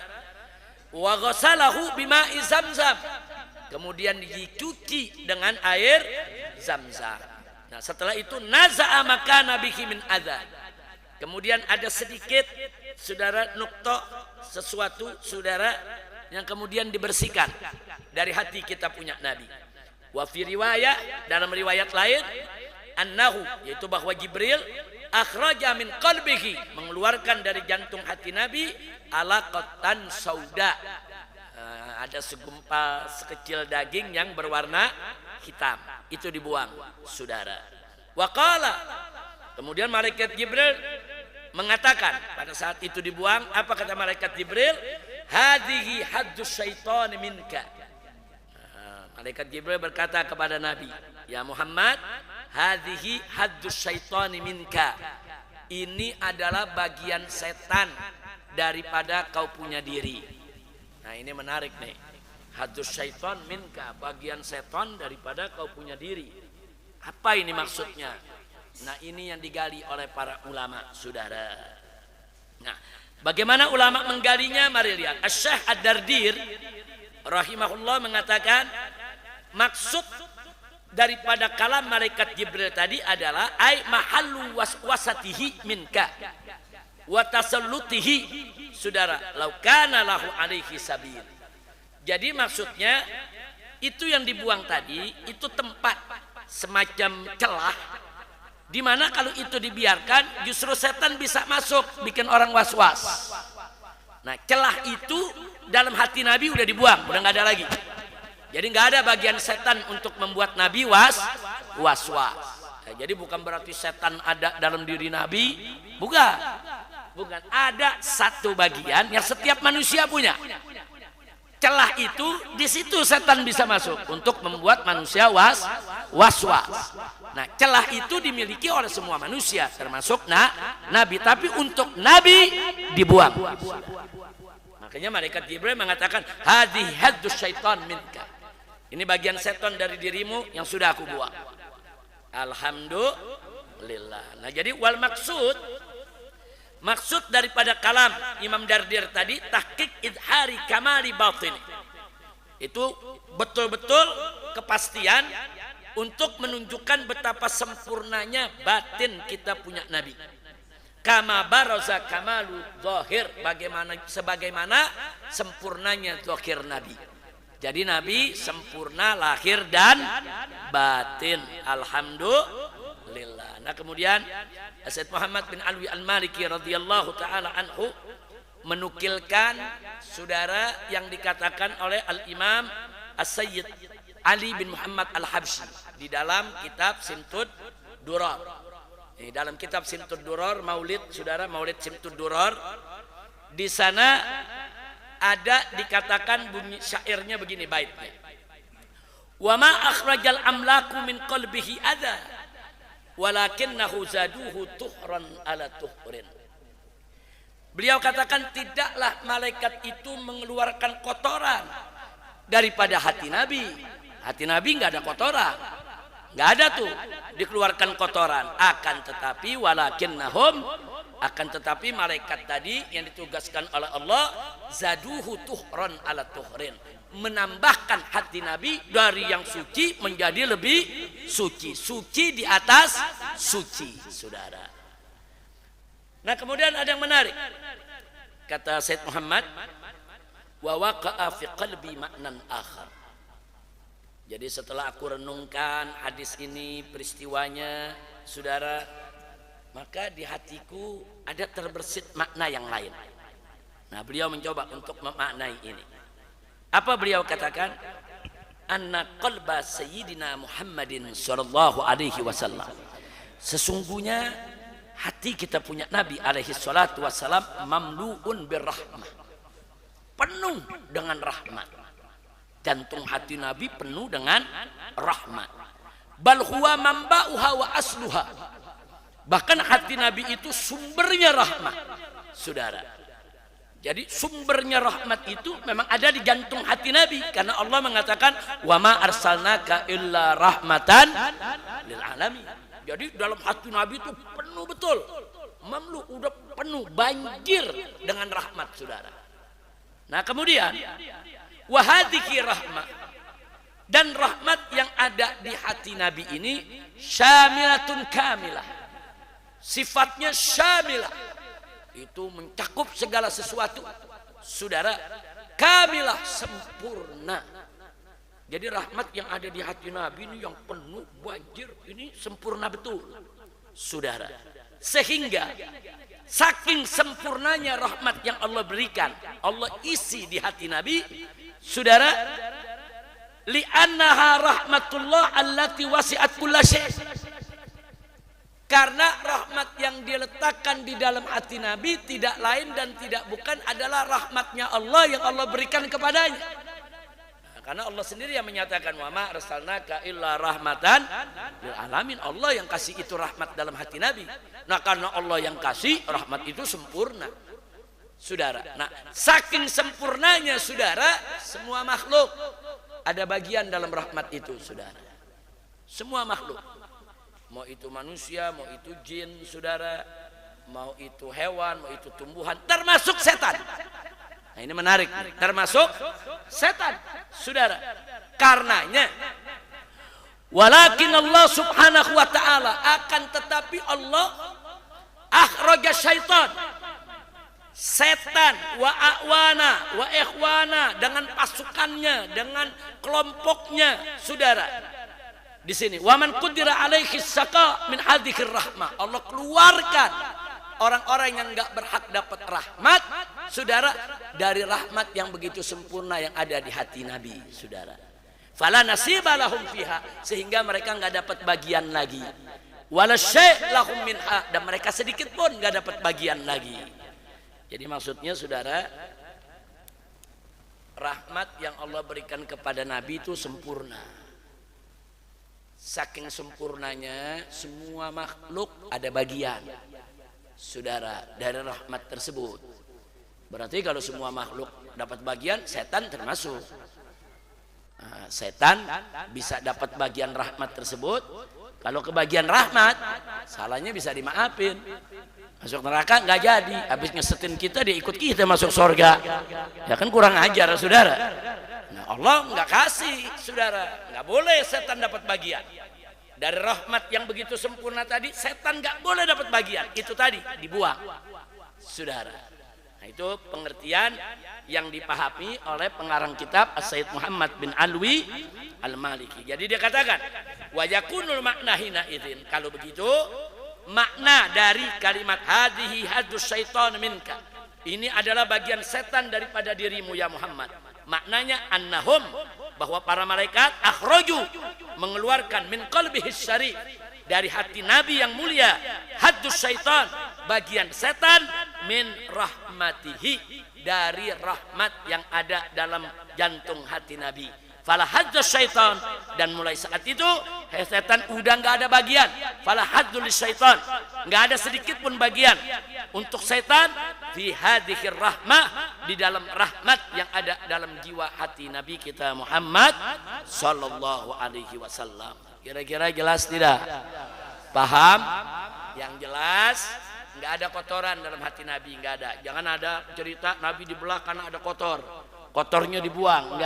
Wa ghasalahu bima'i zamzam, kemudian dicuci dengan air zamzam. Nah, setelah itu naza'a makana bihi min adza, kemudian ada sedikit, saudara, nukta, sesuatu, saudara, yang kemudian dibersihkan dari hati kita punya Nabi. Wa fi riwayat, dalam riwayat lain, annahu, yaitu bahwa Jibril akhraja min qalbihi, mengeluarkan dari jantung hati Nabi alaqatan sauda, ada segumpal sekecil daging yang berwarna hitam, itu dibuang, saudara. Wa qala, kemudian malaikat Jibril mengatakan pada saat itu dibuang, apa kata malaikat Jibril? Hadhihi haddus syaitan minka. Malaikat Jibril berkata kepada Nabi, ya Muhammad, hadhihi haddus syaitan minka. Ini adalah bagian setan daripada kau punya diri. Nah, ini menarik nih. Haddus syaitan minka, bagian setan daripada kau punya diri. Apa ini maksudnya? Nah, ini yang digali oleh para ulama, saudara. Nah, bagaimana ulama menggalinya? Mari lihat. Asy-Syaikh Ad-Dardir rahimahullah mengatakan, maksud daripada kalam malaikat Jibril tadi adalah ai mahallu waswasatihi minka wa tasallutihi, saudara, lau kana lahu alaihi sabil. Jadi maksudnya itu yang dibuang tadi itu tempat semacam celah, di mana kalau itu dibiarkan justru setan bisa masuk, bikin orang was-was. Nah, celah itu dalam hati Nabi udah dibuang, udah nggak ada lagi. Jadi nggak ada bagian setan untuk membuat Nabi was-was. Nah, jadi bukan berarti setan ada dalam diri Nabi, bukan. Ada satu bagian yang setiap manusia punya. Celah itu di situ setan bisa masuk untuk membuat manusia was-was. Nah, celah itu dimiliki oleh semua manusia termasuk Nabi, tapi untuk Nabi dibuang. Makanya malaikat Jibril mengatakan hadhihi haddus syaitan minka. Ini bagian setan dari dirimu yang sudah aku buang. Alhamdulillah. Nah, jadi wal maksud daripada kalam Imam Dardir tadi tahqiq idhari kamali batin. Itu betul-betul kepastian untuk menunjukkan betapa sempurnanya batin kita punya Nabi. Kama baraza kamalu zahir, sebagaimana sempurnanya zahir Nabi. Jadi Nabi sempurna lahir dan batin. Alhamdulillah. Nah, kemudian Sayyid Muhammad bin Alwi Al-Maliki radhiyallahu taala anhu menukilkan saudara, yang dikatakan oleh Al-Imam As-Sayyid Ali bin Muhammad Al-Habsyi di dalam kitab Simtud Duror. Dalam kitab Simtud Duror, Maulid, saudara, Maulid Simtud Duror, di sana ada dikatakan bunyi syairnya begini baitnya. Wa ma akhrajal amlaku min qalbihi adha walakinnahu zaduhu tuhran ala tuhrin. Beliau katakan, tidaklah malaikat itu mengeluarkan kotoran daripada hati Nabi. Hati Nabi nggak ada kotoran, nggak ada tuh dikeluarkan kotoran. Akan tetapi walakinnahum, akan tetapi malaikat tadi yang ditugaskan oleh Allah, zaduhu tuhran ala tuhrin, menambahkan hati Nabi dari yang suci menjadi lebih suci, suci di atas suci, saudara. Nah, kemudian ada yang menarik, kata Said Muhammad, wa waqa'a fi qalbi ma'nan akhar. Jadi setelah aku renungkan hadis ini, peristiwanya, saudara, maka di hatiku ada terbersit makna yang lain. Nah, beliau mencoba untuk memaknai ini. Apa beliau katakan? Anna qalba sayyidina Muhammadin sallallahu alaihi wasallam. Sesungguhnya hati kita punya Nabi alaihi salatu wasallam mamluun birrahmah, penuh dengan rahmat. Jantung hati Nabi penuh dengan rahmat. Bal huwa mamba'uha wa asluha. Bahkan hati Nabi itu sumbernya rahmat, saudara. Jadi sumbernya rahmat itu memang ada di jantung hati Nabi, karena Allah mengatakan wa ma arsalnaka illa rahmatan lil alamin. Jadi dalam hati Nabi itu penuh betul, mamlu, udah penuh, banjir dengan rahmat, saudara. Nah, kemudian wahadiki rahmat, dan rahmat yang ada di hati Nabi ini syamilatun kamilah, sifatnya syamilah, itu mencakup segala sesuatu, saudara, kamilah, sempurna. Jadi rahmat yang ada di hati Nabi ini yang penuh, banjir, ini sempurna betul, saudara. Sehingga saking sempurnanya rahmat yang Allah berikan, Allah isi di hati Nabi, saudara, li'annaha rahmatullah allati wasi'at kulla syai'. Karena rahmat yang diletakkan di dalam hati Nabi tidak lain dan tidak bukan adalah rahmatnya Allah yang Allah berikan kepadanya. Nah, karena Allah sendiri yang menyatakan wa ma arsalnaka illa rahmatan lil alamin. Allah yang kasih itu rahmat dalam hati Nabi. Nah, karena Allah yang kasih, rahmat itu sempurna, saudara. Nah, saking sempurnanya, saudara, semua makhluk ada bagian dalam rahmat itu, saudara. Semua makhluk, mau itu manusia, mau itu jin, saudara, mau itu hewan, mau itu tumbuhan, termasuk setan. Nah, ini menarik, termasuk setan, saudara. Karenanya walakin Allah subhanahu wa ta'ala, akan tetapi Allah akhraja syaitan, setan, wa a'wana wa ikhwana, dengan pasukannya, dengan kelompoknya, saudara. Di sini wa man qudira alaihi saqa min hadhir rahmah, Allah keluarkan orang-orang yang enggak berhak dapat rahmat, saudara, dari rahmat yang begitu sempurna yang ada di hati Nabi, saudara. Fala nasiba lahum fiha, sehingga mereka enggak dapat bagian lagi. Wala syai' lahum minha, dan mereka sedikit pun enggak dapat bagian lagi. Jadi maksudnya, saudara, rahmat yang Allah berikan kepada Nabi itu sempurna. Saking sempurnanya, semua makhluk ada bagian, saudara, dari rahmat tersebut. Berarti kalau semua makhluk dapat bagian, setan termasuk. Nah, setan bisa dapat bagian rahmat tersebut. Kalau kebagian rahmat, salahnya bisa dimaafin. Masuk neraka nggak jadi, habis ngesetin kita, dia ikut kita masuk surga. Ya kan kurang ajar, saudara. Nah, Allah nggak kasih, saudara, nggak boleh setan dapat bagian dari rahmat yang begitu sempurna tadi. Setan nggak boleh dapat bagian, itu tadi dibuang, saudara. Nah, itu pengertian yang dipahami oleh pengarang kitab As-Sayyid Muhammad bin Alwi Al-Maliki. Jadi dia katakan wa yakunul makna hina idzin, kalau begitu makna dari kalimat hadhihi hadus syaitan minka, ini adalah bagian setan daripada dirimu ya Muhammad. Maknanya annahum, bahwa para malaikat akhraju, mengeluarkan min qalbihi syarif, dari hati Nabi yang mulia, haddus syaitan, bagian setan, min rahmatihi, dari rahmat yang ada dalam jantung hati Nabi. Fala haddus syaitan, dan mulai saat itu setan udah nggak ada bagian. Fala haddul syaitan, nggak ada sedikit pun bagian untuk setan fi hadhir rahmah, di dalam rahmat yang ada dalam jiwa hati Nabi kita Muhammad sallallahu alaihi wasallam. Kira-kira jelas tidak? Paham? Yang jelas nggak ada kotoran dalam hati Nabi, nggak ada. Jangan ada cerita Nabi dibelah karena ada kotor, kotornya dibuang.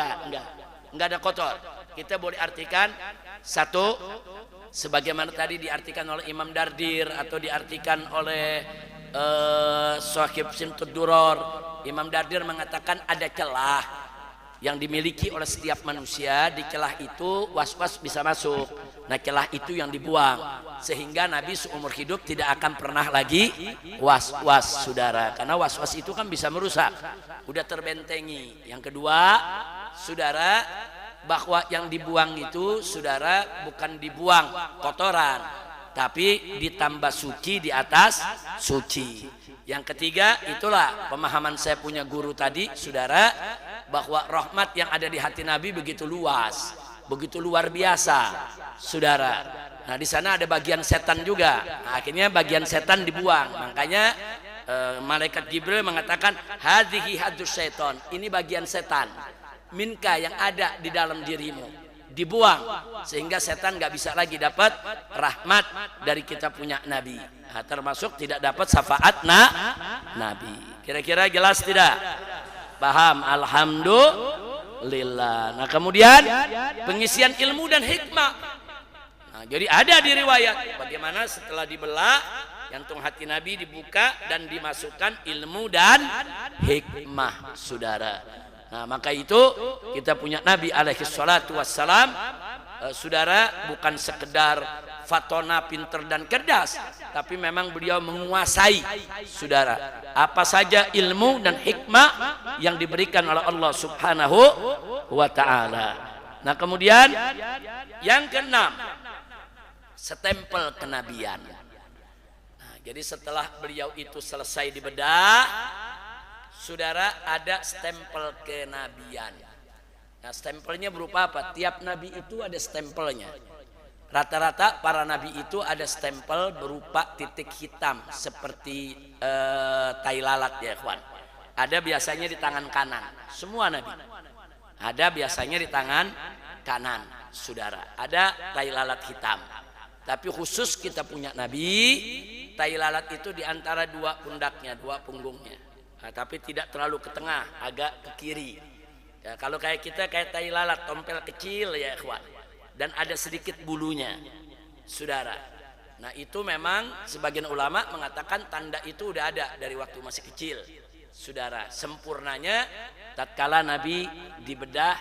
Nggak ada kotor. Kita boleh artikan satu, sebagaimana tadi diartikan oleh Imam Dardir atau diartikan oleh Shahib Simtud Duror. Imam Dardir mengatakan ada celah yang dimiliki oleh setiap manusia. Di celah itu was-was bisa masuk. Nah, celah itu yang dibuang, sehingga Nabi seumur hidup tidak akan pernah lagi was-was, saudara, karena was-was itu kan bisa merusak, udah terbentengi. Yang kedua, saudara, bahwa yang dibuang itu, saudara, bukan dibuang kotoran, tapi ditambah suci di atas suci. Yang ketiga, itulah pemahaman saya punya guru tadi, saudara, bahwa rahmat yang ada di hati Nabi begitu luas, begitu luar biasa, saudara. Nah, di sana ada bagian setan juga. Nah, akhirnya bagian setan dibuang. Makanya malaikat Jibril mengatakan hadhihi haddus syaitan, ini bagian setan minka yang ada di dalam dirimu, dibuang, sehingga setan nggak bisa lagi dapat rahmat dari kita punya Nabi. Nah, termasuk tidak dapat syafaat Nabi. Kira-kira jelas tidak? Paham? Alhamdulillah. Nah, kemudian pengisian ilmu dan hikmah. Nah, jadi ada di riwayat bagaimana setelah dibelah jantung hati Nabi dibuka dan dimasukkan ilmu dan hikmah, saudara. Nah, maka itu kita punya Nabi alaihi salatu wassalam, saudara, bukan sekedar fatona, pinter dan cerdas, tapi memang beliau menguasai, saudara, apa saja ilmu dan hikmah yang diberikan oleh Allah subhanahu wa ta'ala. Nah, kemudian yang keenam, stempel kenabian. Nah, jadi setelah beliau itu selesai dibedah, saudara, ada stempel kenabian. Nah, stempelnya berupa apa? Tiap nabi itu ada stempelnya. Rata-rata para nabi itu ada stempel berupa titik hitam seperti tai lalat ya, ikhwan. Ada biasanya di tangan kanan. Semua nabi. Ada biasanya di tangan kanan, saudara. Ada tai lalat hitam. Tapi khusus kita punya nabi, tai lalat itu di antara dua pundaknya, dua punggungnya. Nah, tapi tidak terlalu ke tengah, agak ke kiri. Ya, kalau kayak kita kayak tai lalat, tompel kecil ya, ikhwan. Dan ada sedikit bulunya, saudara. Nah, itu memang sebagian ulama mengatakan tanda itu udah ada dari waktu masih kecil, saudara. Sempurnanya tatkala Nabi dibedah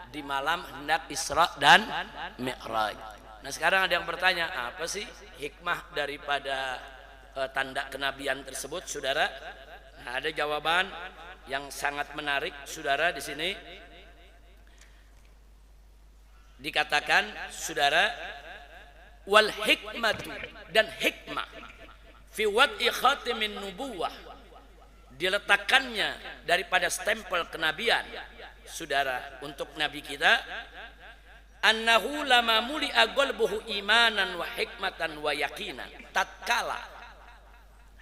di malam hendak Isra dan Mi'raj. Nah, sekarang ada yang bertanya, apa sih hikmah daripada tanda kenabian tersebut, saudara? Nah, ada jawaban yang sangat menarik, saudara. Di sini dikatakan, saudara, wal hikmatu, dan hikmah fi wad'i khatimin nubuwah, diletakkannya daripada stempel kenabian, saudara, untuk nabi kita, annahu lama muli'a qalbuhu imanan wa hikmatan wa yaqinan, tatkala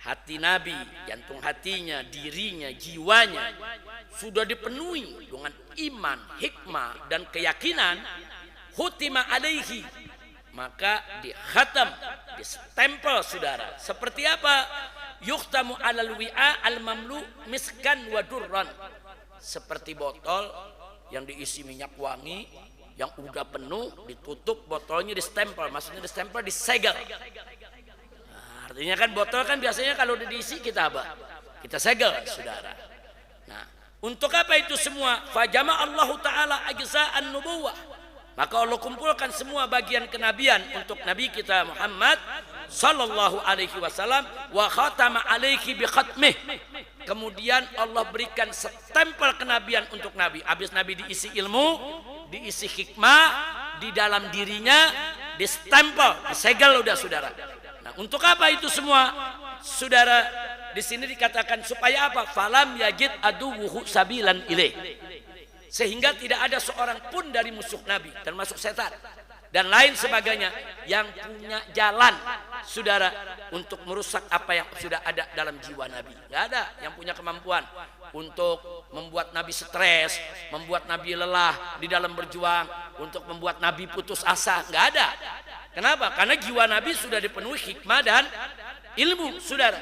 hati nabi, jantung hatinya, dirinya, jiwanya sudah dipenuhi dengan iman, hikmah dan keyakinan, hutima alaihi, maka dikhatam, distempel, saudara. Seperti apa? Yukhtamu alal wi'a al mamlu miskan wa durran, seperti botol yang diisi minyak wangi yang udah penuh, ditutup botolnya, distempel, maksudnya distempel, disegel. Nah, artinya kan botol kan biasanya kalau udah diisi kita apa? Kita segel, saudara. Nah, untuk apa itu semua? Fajama Allah Ta'ala ajza'an nubuwah, maka Allah kumpulkan semua bagian kenabian untuk Nabi kita Muhammad sallallahu alaihi wasallam wa khatama alaihi bi khatmih. Kemudian Allah berikan stempel kenabian untuk Nabi. Habis Nabi diisi ilmu, diisi hikmah di dalam dirinya, di stempel, disegel udah saudara. Nah, untuk apa itu semua? Saudara, di sini dikatakan supaya apa? Falam yajid aduwuhu sabilan ilaih. Sehingga tidak ada seorang pun dari musuh Nabi termasuk setan dan lain sebagainya yang punya jalan saudara untuk merusak apa yang sudah ada dalam jiwa Nabi. Nggak ada yang punya kemampuan untuk membuat Nabi stres, membuat Nabi lelah di dalam berjuang, untuk membuat Nabi putus asa. Nggak ada. Kenapa? Karena jiwa Nabi sudah dipenuhi hikmah dan ilmu saudara.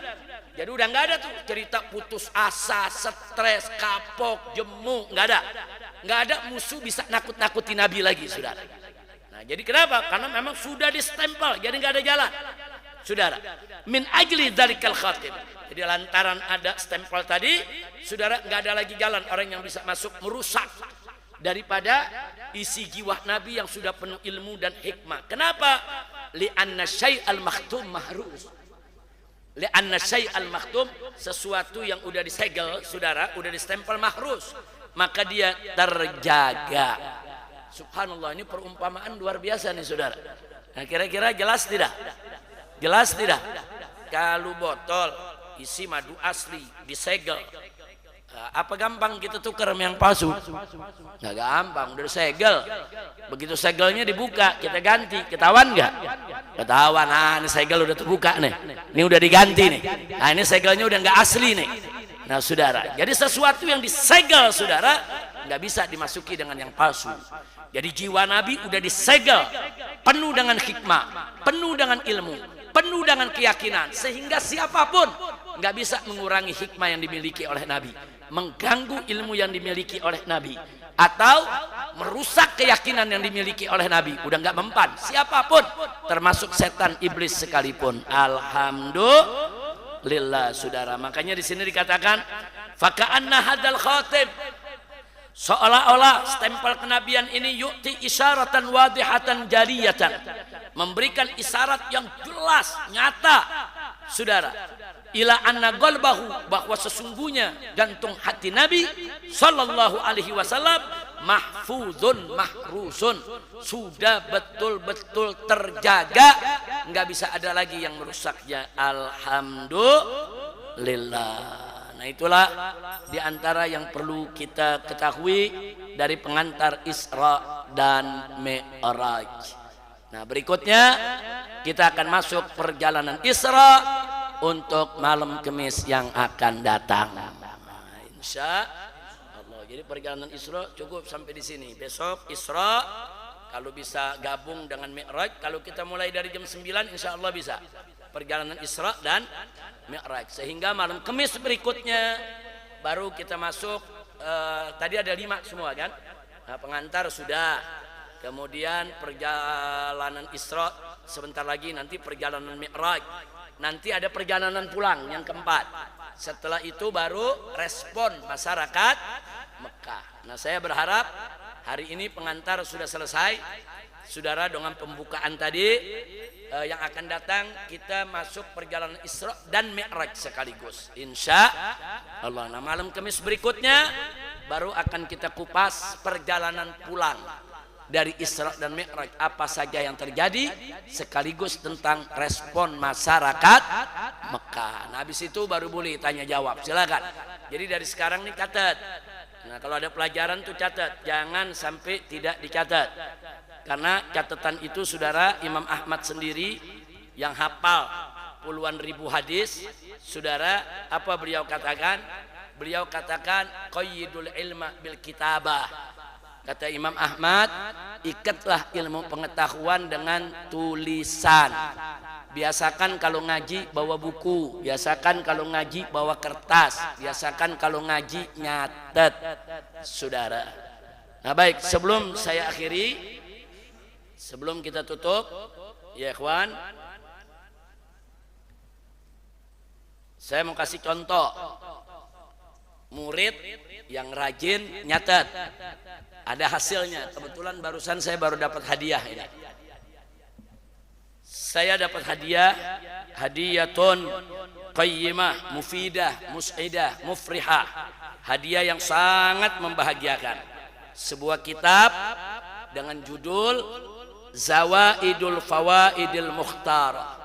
Jadi udah nggak ada tuh cerita putus asa, stres, kapok, jemu, nggak ada. Nggak ada musuh bisa nakut-nakuti Nabi lagi saudara. Nah, jadi kenapa? Karena memang sudah distempel, jadi nggak ada jalan saudara. Min ajli dzalikal khatib. Jadi lantaran ada stempel tadi saudara, nggak ada lagi jalan orang yang bisa masuk merusak daripada isi jiwa Nabi yang sudah penuh ilmu dan hikmah. Kenapa? Li'anna syai'al makhtum mahruz. Li'anna syai'al makhtum, sesuatu yang udah disegel saudara, udah distempel mahruz, maka dia terjaga. Subhanallah, ini perumpamaan luar biasa nih saudara. Nah, kira-kira jelas tidak? Jelas tidak? Kalau botol isi madu asli disegel, apa gampang kita tukar yang palsu? Nggak gampang, udah segel. Begitu segelnya dibuka, kita ganti. Ketahuan nggak? Ketahuan. Nah, ini segel udah terbuka nih. Ini udah diganti nih. Nah, ini segelnya udah nggak asli nih. Nah saudara, jadi sesuatu yang disegel saudara nggak bisa dimasuki dengan yang palsu. Jadi jiwa Nabi udah disegel, penuh dengan hikmah, penuh dengan ilmu, penuh dengan keyakinan, sehingga siapapun nggak bisa mengurangi hikmah yang dimiliki oleh Nabi, mengganggu ilmu yang dimiliki oleh Nabi, atau merusak keyakinan yang dimiliki oleh Nabi. Udah nggak mempan siapapun, termasuk setan iblis sekalipun. Alhamdulillah saudara. Makanya di sini dikatakan faka'anna hadzal khatib, seolah-olah stempel kenabian ini yu'ti isyaratan wadihatan jariyatan, memberikan isyarat yang jelas nyata saudara, ila anna qalbahu, bahwa sesungguhnya jantung hati Nabi sallallahu alaihi wasallam mahfuzun mahrusun, sudah betul-betul terjaga, nggak bisa ada lagi yang merusaknya. Alhamdulillah. Nah, itulah diantara yang perlu kita ketahui dari pengantar Isra dan Mi'raj. Nah, berikutnya kita akan masuk perjalanan Isra untuk malam Kamis yang akan datang. Nah, insya Allah. Jadi perjalanan Isra cukup sampai di sini. Besok Isra, kalau bisa gabung dengan Mi'raj. Kalau kita mulai dari jam 9 insya Allah bisa perjalanan Isra dan Mi'raj, sehingga malam Kamis berikutnya baru kita masuk. Tadi ada 5 semua kan. Nah, pengantar sudah, kemudian perjalanan Isra sebentar lagi, nanti perjalanan Mi'raj, nanti ada perjalanan pulang yang keempat. Setelah itu baru respon masyarakat Mekah. Nah, saya berharap hari ini pengantar sudah selesai saudara dengan pembukaan tadi. Yang akan datang kita masuk perjalanan Isra dan Mi'raj sekaligus insya Allah. Nah, malam Kamis berikutnya baru akan kita kupas perjalanan pulang dari Isra dan Mi'raj, apa saja yang terjadi, sekaligus tentang respon masyarakat Mekah. Nah, habis itu baru boleh tanya jawab, silakan. Jadi dari sekarang nih catat. Nah, kalau ada pelajaran tuh catat, jangan sampai tidak dicatat. Karena catatan itu saudara, Imam Ahmad sendiri yang hafal puluhan ribu hadis saudara, apa beliau katakan? Beliau katakan qayyidul ilma bil kitabah. Kata Imam Ahmad, ikatlah ilmu pengetahuan dengan tulisan. Biasakan kalau ngaji bawa buku, biasakan kalau ngaji bawa kertas, biasakan kalau ngaji nyatet saudara. Nah, baik, sebelum saya akhiri, sebelum kita tutup ya ikhwan, saya mau kasih contoh murid yang rajin nyatet, ada hasilnya. Kebetulan barusan saya baru dapat hadiah ini. saya dapat hadiyatun qayyimah, mufidah, mus'idah, mufrihah. Hadiah yang sangat membahagiakan. Sebuah kitab dengan judul Zawaidul Fawaidil Mukhtar,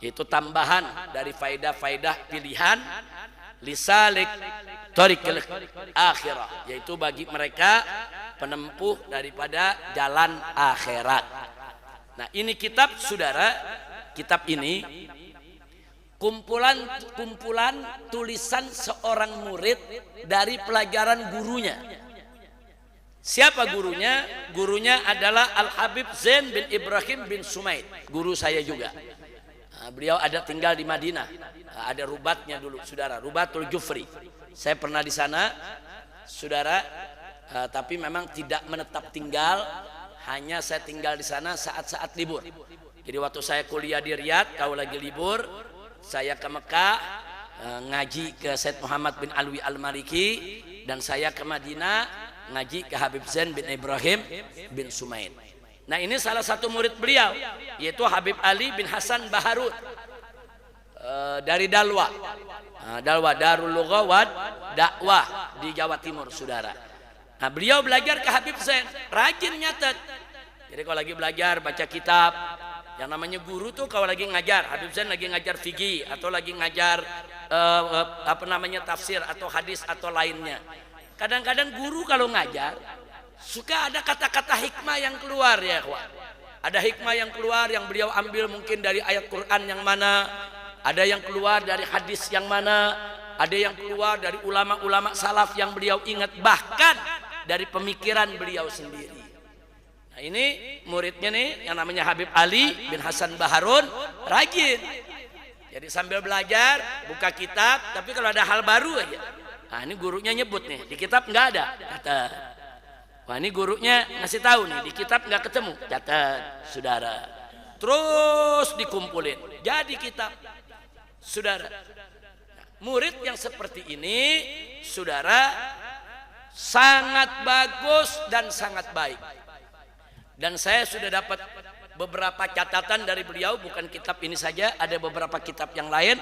yaitu tambahan dari faidah-faidah pilihan lisalik thariqil akhirah, yaitu bagi mereka penempuh daripada jalan akhirat. Nah, ini kitab saudara, kitab ini kumpulan tulisan seorang murid dari pelajaran gurunya. Siapa gurunya? Gurunya adalah Al-Habib Zain bin Ibrahim bin Sumaid, guru saya juga. Nah, beliau ada tinggal di Madinah. Nah, ada rubatnya dulu, saudara, Rubatul Jufri. Saya pernah di sana, saudara, tapi memang tidak menetap tinggal, hanya saya tinggal di sana saat-saat libur. Jadi waktu saya kuliah di Riyadh, kalau lagi libur, saya ke Mekah ngaji ke Said Muhammad bin Alwi Al-Maliki, dan saya ke Madinah ngaji ke Habib Zain bin Ibrahim bin Sumaid. Nah, ini salah satu murid beliau, yaitu Habib Ali bin Hasan Baharun dari Dalwa. Dalwa, Darul Lughah wa Dakwah di Jawa Timur, saudara. Nah, beliau belajar ke Habib Zain, rajin nyatet. Jadi kalau lagi belajar baca kitab, yang namanya guru tuh kalau lagi ngajar, Habib Zain lagi ngajar fikih atau lagi ngajar tafsir atau hadis atau lainnya. Kadang-kadang guru kalau ngajar suka ada kata-kata hikmah yang keluar, ya kawan. Ada hikmah yang keluar yang beliau ambil mungkin dari ayat Quran yang mana, ada yang keluar dari hadis yang mana, ada yang keluar dari ulama-ulama salaf yang beliau ingat, bahkan dari pemikiran beliau sendiri. Nah, ini muridnya nih yang namanya Habib Ali bin Hasan Baharun, rajin. Jadi sambil belajar buka kitab, tapi kalau ada hal baru aja. Nah, ini gurunya nyebut nih, di kitab nggak ada, catat. Wah, ini gurunya ngasih tahu nih, di kitab nggak ketemu, catat, saudara. Terus dikumpulin, jadi kitab, saudara. Murid yang seperti ini, saudara, sangat bagus dan sangat baik. Dan saya sudah dapat beberapa catatan dari beliau, bukan kitab ini saja, ada beberapa kitab yang lain,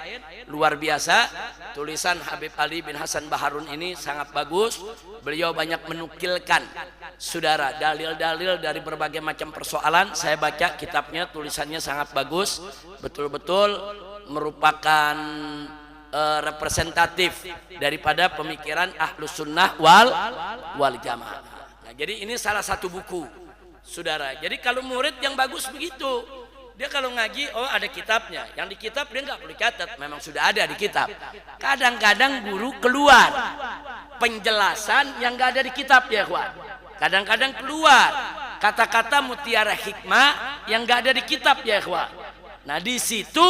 luar biasa. Tulisan Habib Ali bin Hasan Baharun ini sangat bagus. Beliau banyak menukilkan, saudara, dalil-dalil dari berbagai macam persoalan. Saya baca kitabnya, tulisannya sangat bagus, betul-betul merupakan representatif daripada pemikiran Ahlus Sunnah wal Jamaah. Nah, jadi ini salah satu buku, saudara. Jadi kalau murid yang bagus begitu, dia kalau ngaji, oh ada kitabnya, yang di kitab dia nggak perlu catat, memang sudah ada di kitab. Kadang-kadang guru keluar penjelasan yang nggak ada di kitab, ya kawan. Kadang-kadang keluar kata-kata mutiara hikmah yang nggak ada di kitab, ya kawan. Nah, di situ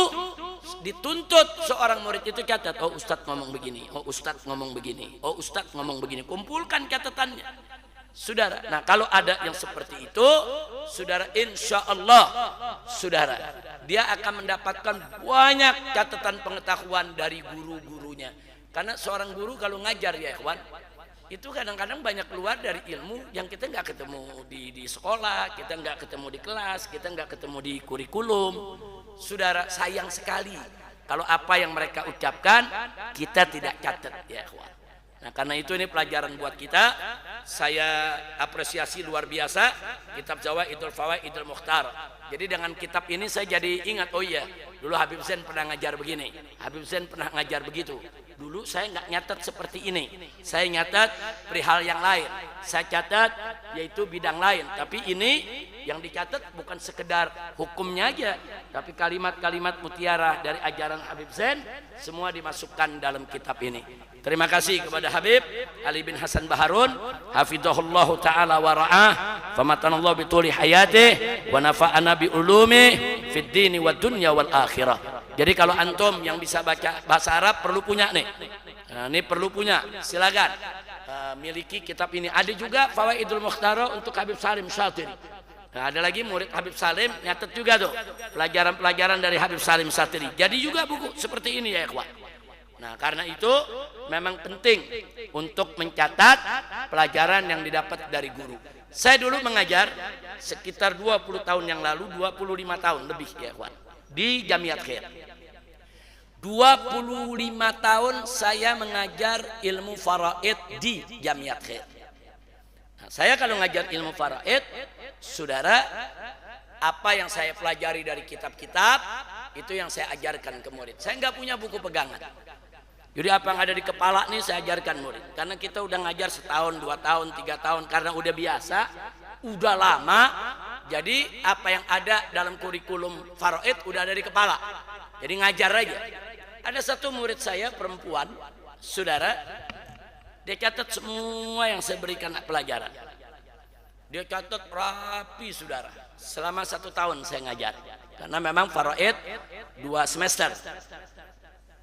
dituntut seorang murid itu catat, oh Ustadz ngomong begini, oh Ustadz ngomong begini, oh Ustadz ngomong begini, kumpulkan catatannya, saudara. Nah, kalau ada yang seperti itu, saudara, insya Allah, saudara, dia akan mendapatkan banyak catatan pengetahuan dari guru-gurunya. Karena seorang guru kalau ngajar, ya ikhwan, itu kadang-kadang banyak keluar dari ilmu yang kita nggak ketemu di sekolah, kita nggak ketemu di kelas, kita nggak ketemu di kurikulum. Saudara, sayang sekali kalau apa yang mereka ucapkan kita tidak catat, ya ikhwan. Nah, karena itu ini pelajaran buat kita. Saya apresiasi luar biasa kitab Zawaidul Fawaidil Mukhtar. Jadi dengan kitab ini saya jadi ingat, oh iya, dulu Habib Zain pernah ngajar begini, Habib Zain pernah ngajar begitu. Dulu saya nggak nyatat seperti ini, saya nyatat perihal yang lain, saya catat yaitu bidang lain. Tapi ini yang dicatat bukan sekedar hukumnya aja, tapi kalimat-kalimat mutiara dari ajaran Habib Zain semua dimasukkan dalam kitab ini. Terima kasih kepada Habib Ali bin Hasan Baharun, hafizahullahu taala wa ra'ah, famatanallahu bituli hayatih wa nafa'ana bi ulumi fid dini wad dunya wal akhirah. Jadi kalau antum yang bisa baca bahasa Arab perlu punya nih. Nah, ini perlu punya, silakan miliki kitab ini. Ada juga Fawaidul Mukhtar untuk Habib Salim Syatiri. Nah, ada lagi murid Habib Salim nyatet juga tuh pelajaran-pelajaran dari Habib Salim Syatiri. Jadi juga buku seperti ini, ya ikhwan. Nah, karena itu memang penting untuk mencatat pelajaran yang didapat dari guru. Saya dulu mengajar sekitar 20 tahun yang lalu, 25 tahun lebih ya kawan, di Jamiat Khair. 25 tahun saya mengajar ilmu faraid di Jamiat Khair. Nah, saya kalau ngajar ilmu faraid, saudara, apa yang saya pelajari dari kitab-kitab itu yang saya ajarkan ke murid. Saya nggak punya buku pegangan. Jadi apa yang ada di kepala nih saya ajarkan murid. Karena kita udah ngajar setahun, 2 tahun, 3 tahun, karena udah biasa, udah lama. Jadi apa yang ada dalam kurikulum faraid udah ada di kepala. Jadi ngajar aja. Ada satu murid saya perempuan, saudara, dia catat semua yang saya berikan pelajaran. Dia catat rapi, saudara. Selama 1 tahun saya ngajar. Karena memang faraid 2 semester.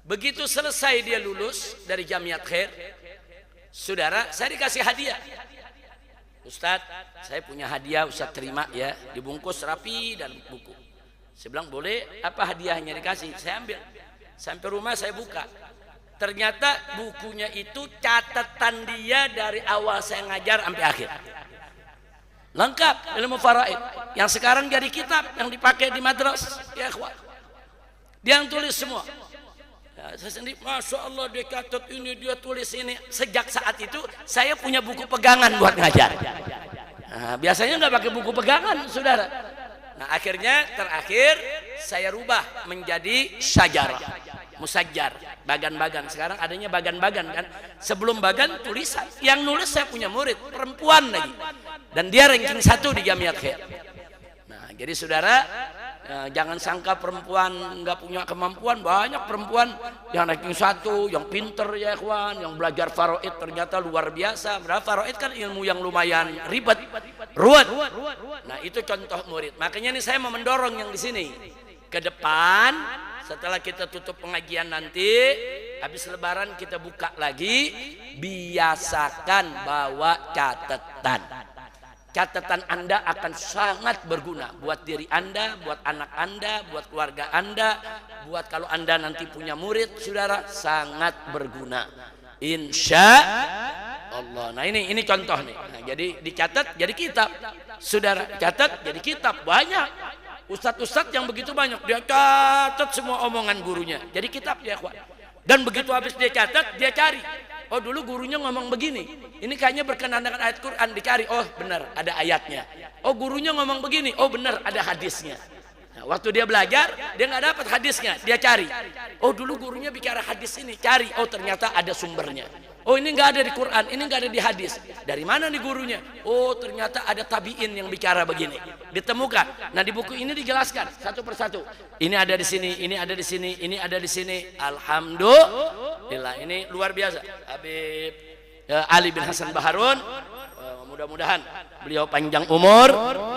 Begitu selesai dia lulus dari Jamiat Khair, saudara, saya dikasih hadiah. Ustadz, saya punya hadiah, Ustadz terima ya, dibungkus rapi dan buku. Saya bilang boleh, apa hadiahnya dikasih? Saya ambil. Sampai rumah saya buka. Ternyata bukunya itu catatan dia dari awal saya ngajar sampai akhir. Lengkap ilmu faraid. Yang sekarang jadi kitab yang dipakai di madrasah. Ya ikhwan. Dia yang tulis semua. Ya, saya sendiri, Masya Allah dia catat ini, dia tulis ini. Sejak saat itu saya punya buku pegangan buat ngajar. Nah, biasanya nggak pakai buku pegangan, saudara. Nah, akhirnya terakhir saya rubah menjadi syajarah, musajjar, bagan-bagan. Sekarang adanya bagan-bagan kan. Sebelum bagan tulisan. Yang nulis saya punya murid perempuan lagi. Dan dia ranking 1 di Jamiat Khair. Nah, jadi saudara, jangan sangka perempuan nggak punya kemampuan. Banyak perempuan yang ranking 1, yang pinter ya ikhwan, yang belajar faraid ternyata luar biasa. Padahal faraid kan ilmu yang lumayan ribet, ruwet. Nah, itu contoh murid. Makanya nih saya mau mendorong yang di sini. Ke depan setelah kita tutup pengajian nanti, habis lebaran kita buka lagi, biasakan bawa catatan. Catatan Anda akan sangat berguna buat diri Anda, buat anak Anda, buat keluarga Anda, buat kalau Anda nanti punya murid, saudara, sangat berguna. Insya Allah. Nah ini contoh nih. Nah, jadi dicatat jadi kitab. Saudara catat jadi kitab. Banyak ustadz-ustadz yang begitu banyak, dia catat semua omongan gurunya. Jadi kitab ya kawan. Dan begitu habis dia catat, dia cari. Oh dulu gurunya ngomong begini, ini kayaknya berkenaan dengan ayat Quran, dicari, oh benar ada ayatnya. Oh gurunya ngomong begini, oh benar ada hadisnya. Nah, waktu dia belajar, dia nggak dapat hadisnya, dia cari. Oh dulu gurunya bicara hadis ini, cari, oh ternyata ada sumbernya. Oh ini nggak ada di Quran, ini nggak ada di hadis. Dari mana nih gurunya? Oh ternyata ada tabiin yang bicara begini. Ditemukan. Nah di buku ini dijelaskan satu persatu. Ini ada di sini, ini ada di sini, ini ada di sini. Alhamdulillah, ini luar biasa. Habib Ali bin Hasan Baharun, mudah-mudahan beliau panjang umur,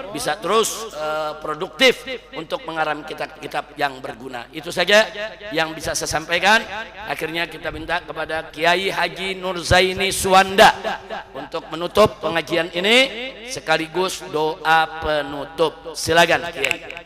bisa terus produktif untuk mengarang kitab-kitab yang berguna. Itu saja yang bisa saya sampaikan. Akhirnya kita minta kepada Kiai Haji Nurzaini Suwanda untuk menutup pengajian ini sekaligus doa penutup. Silakan Kiai.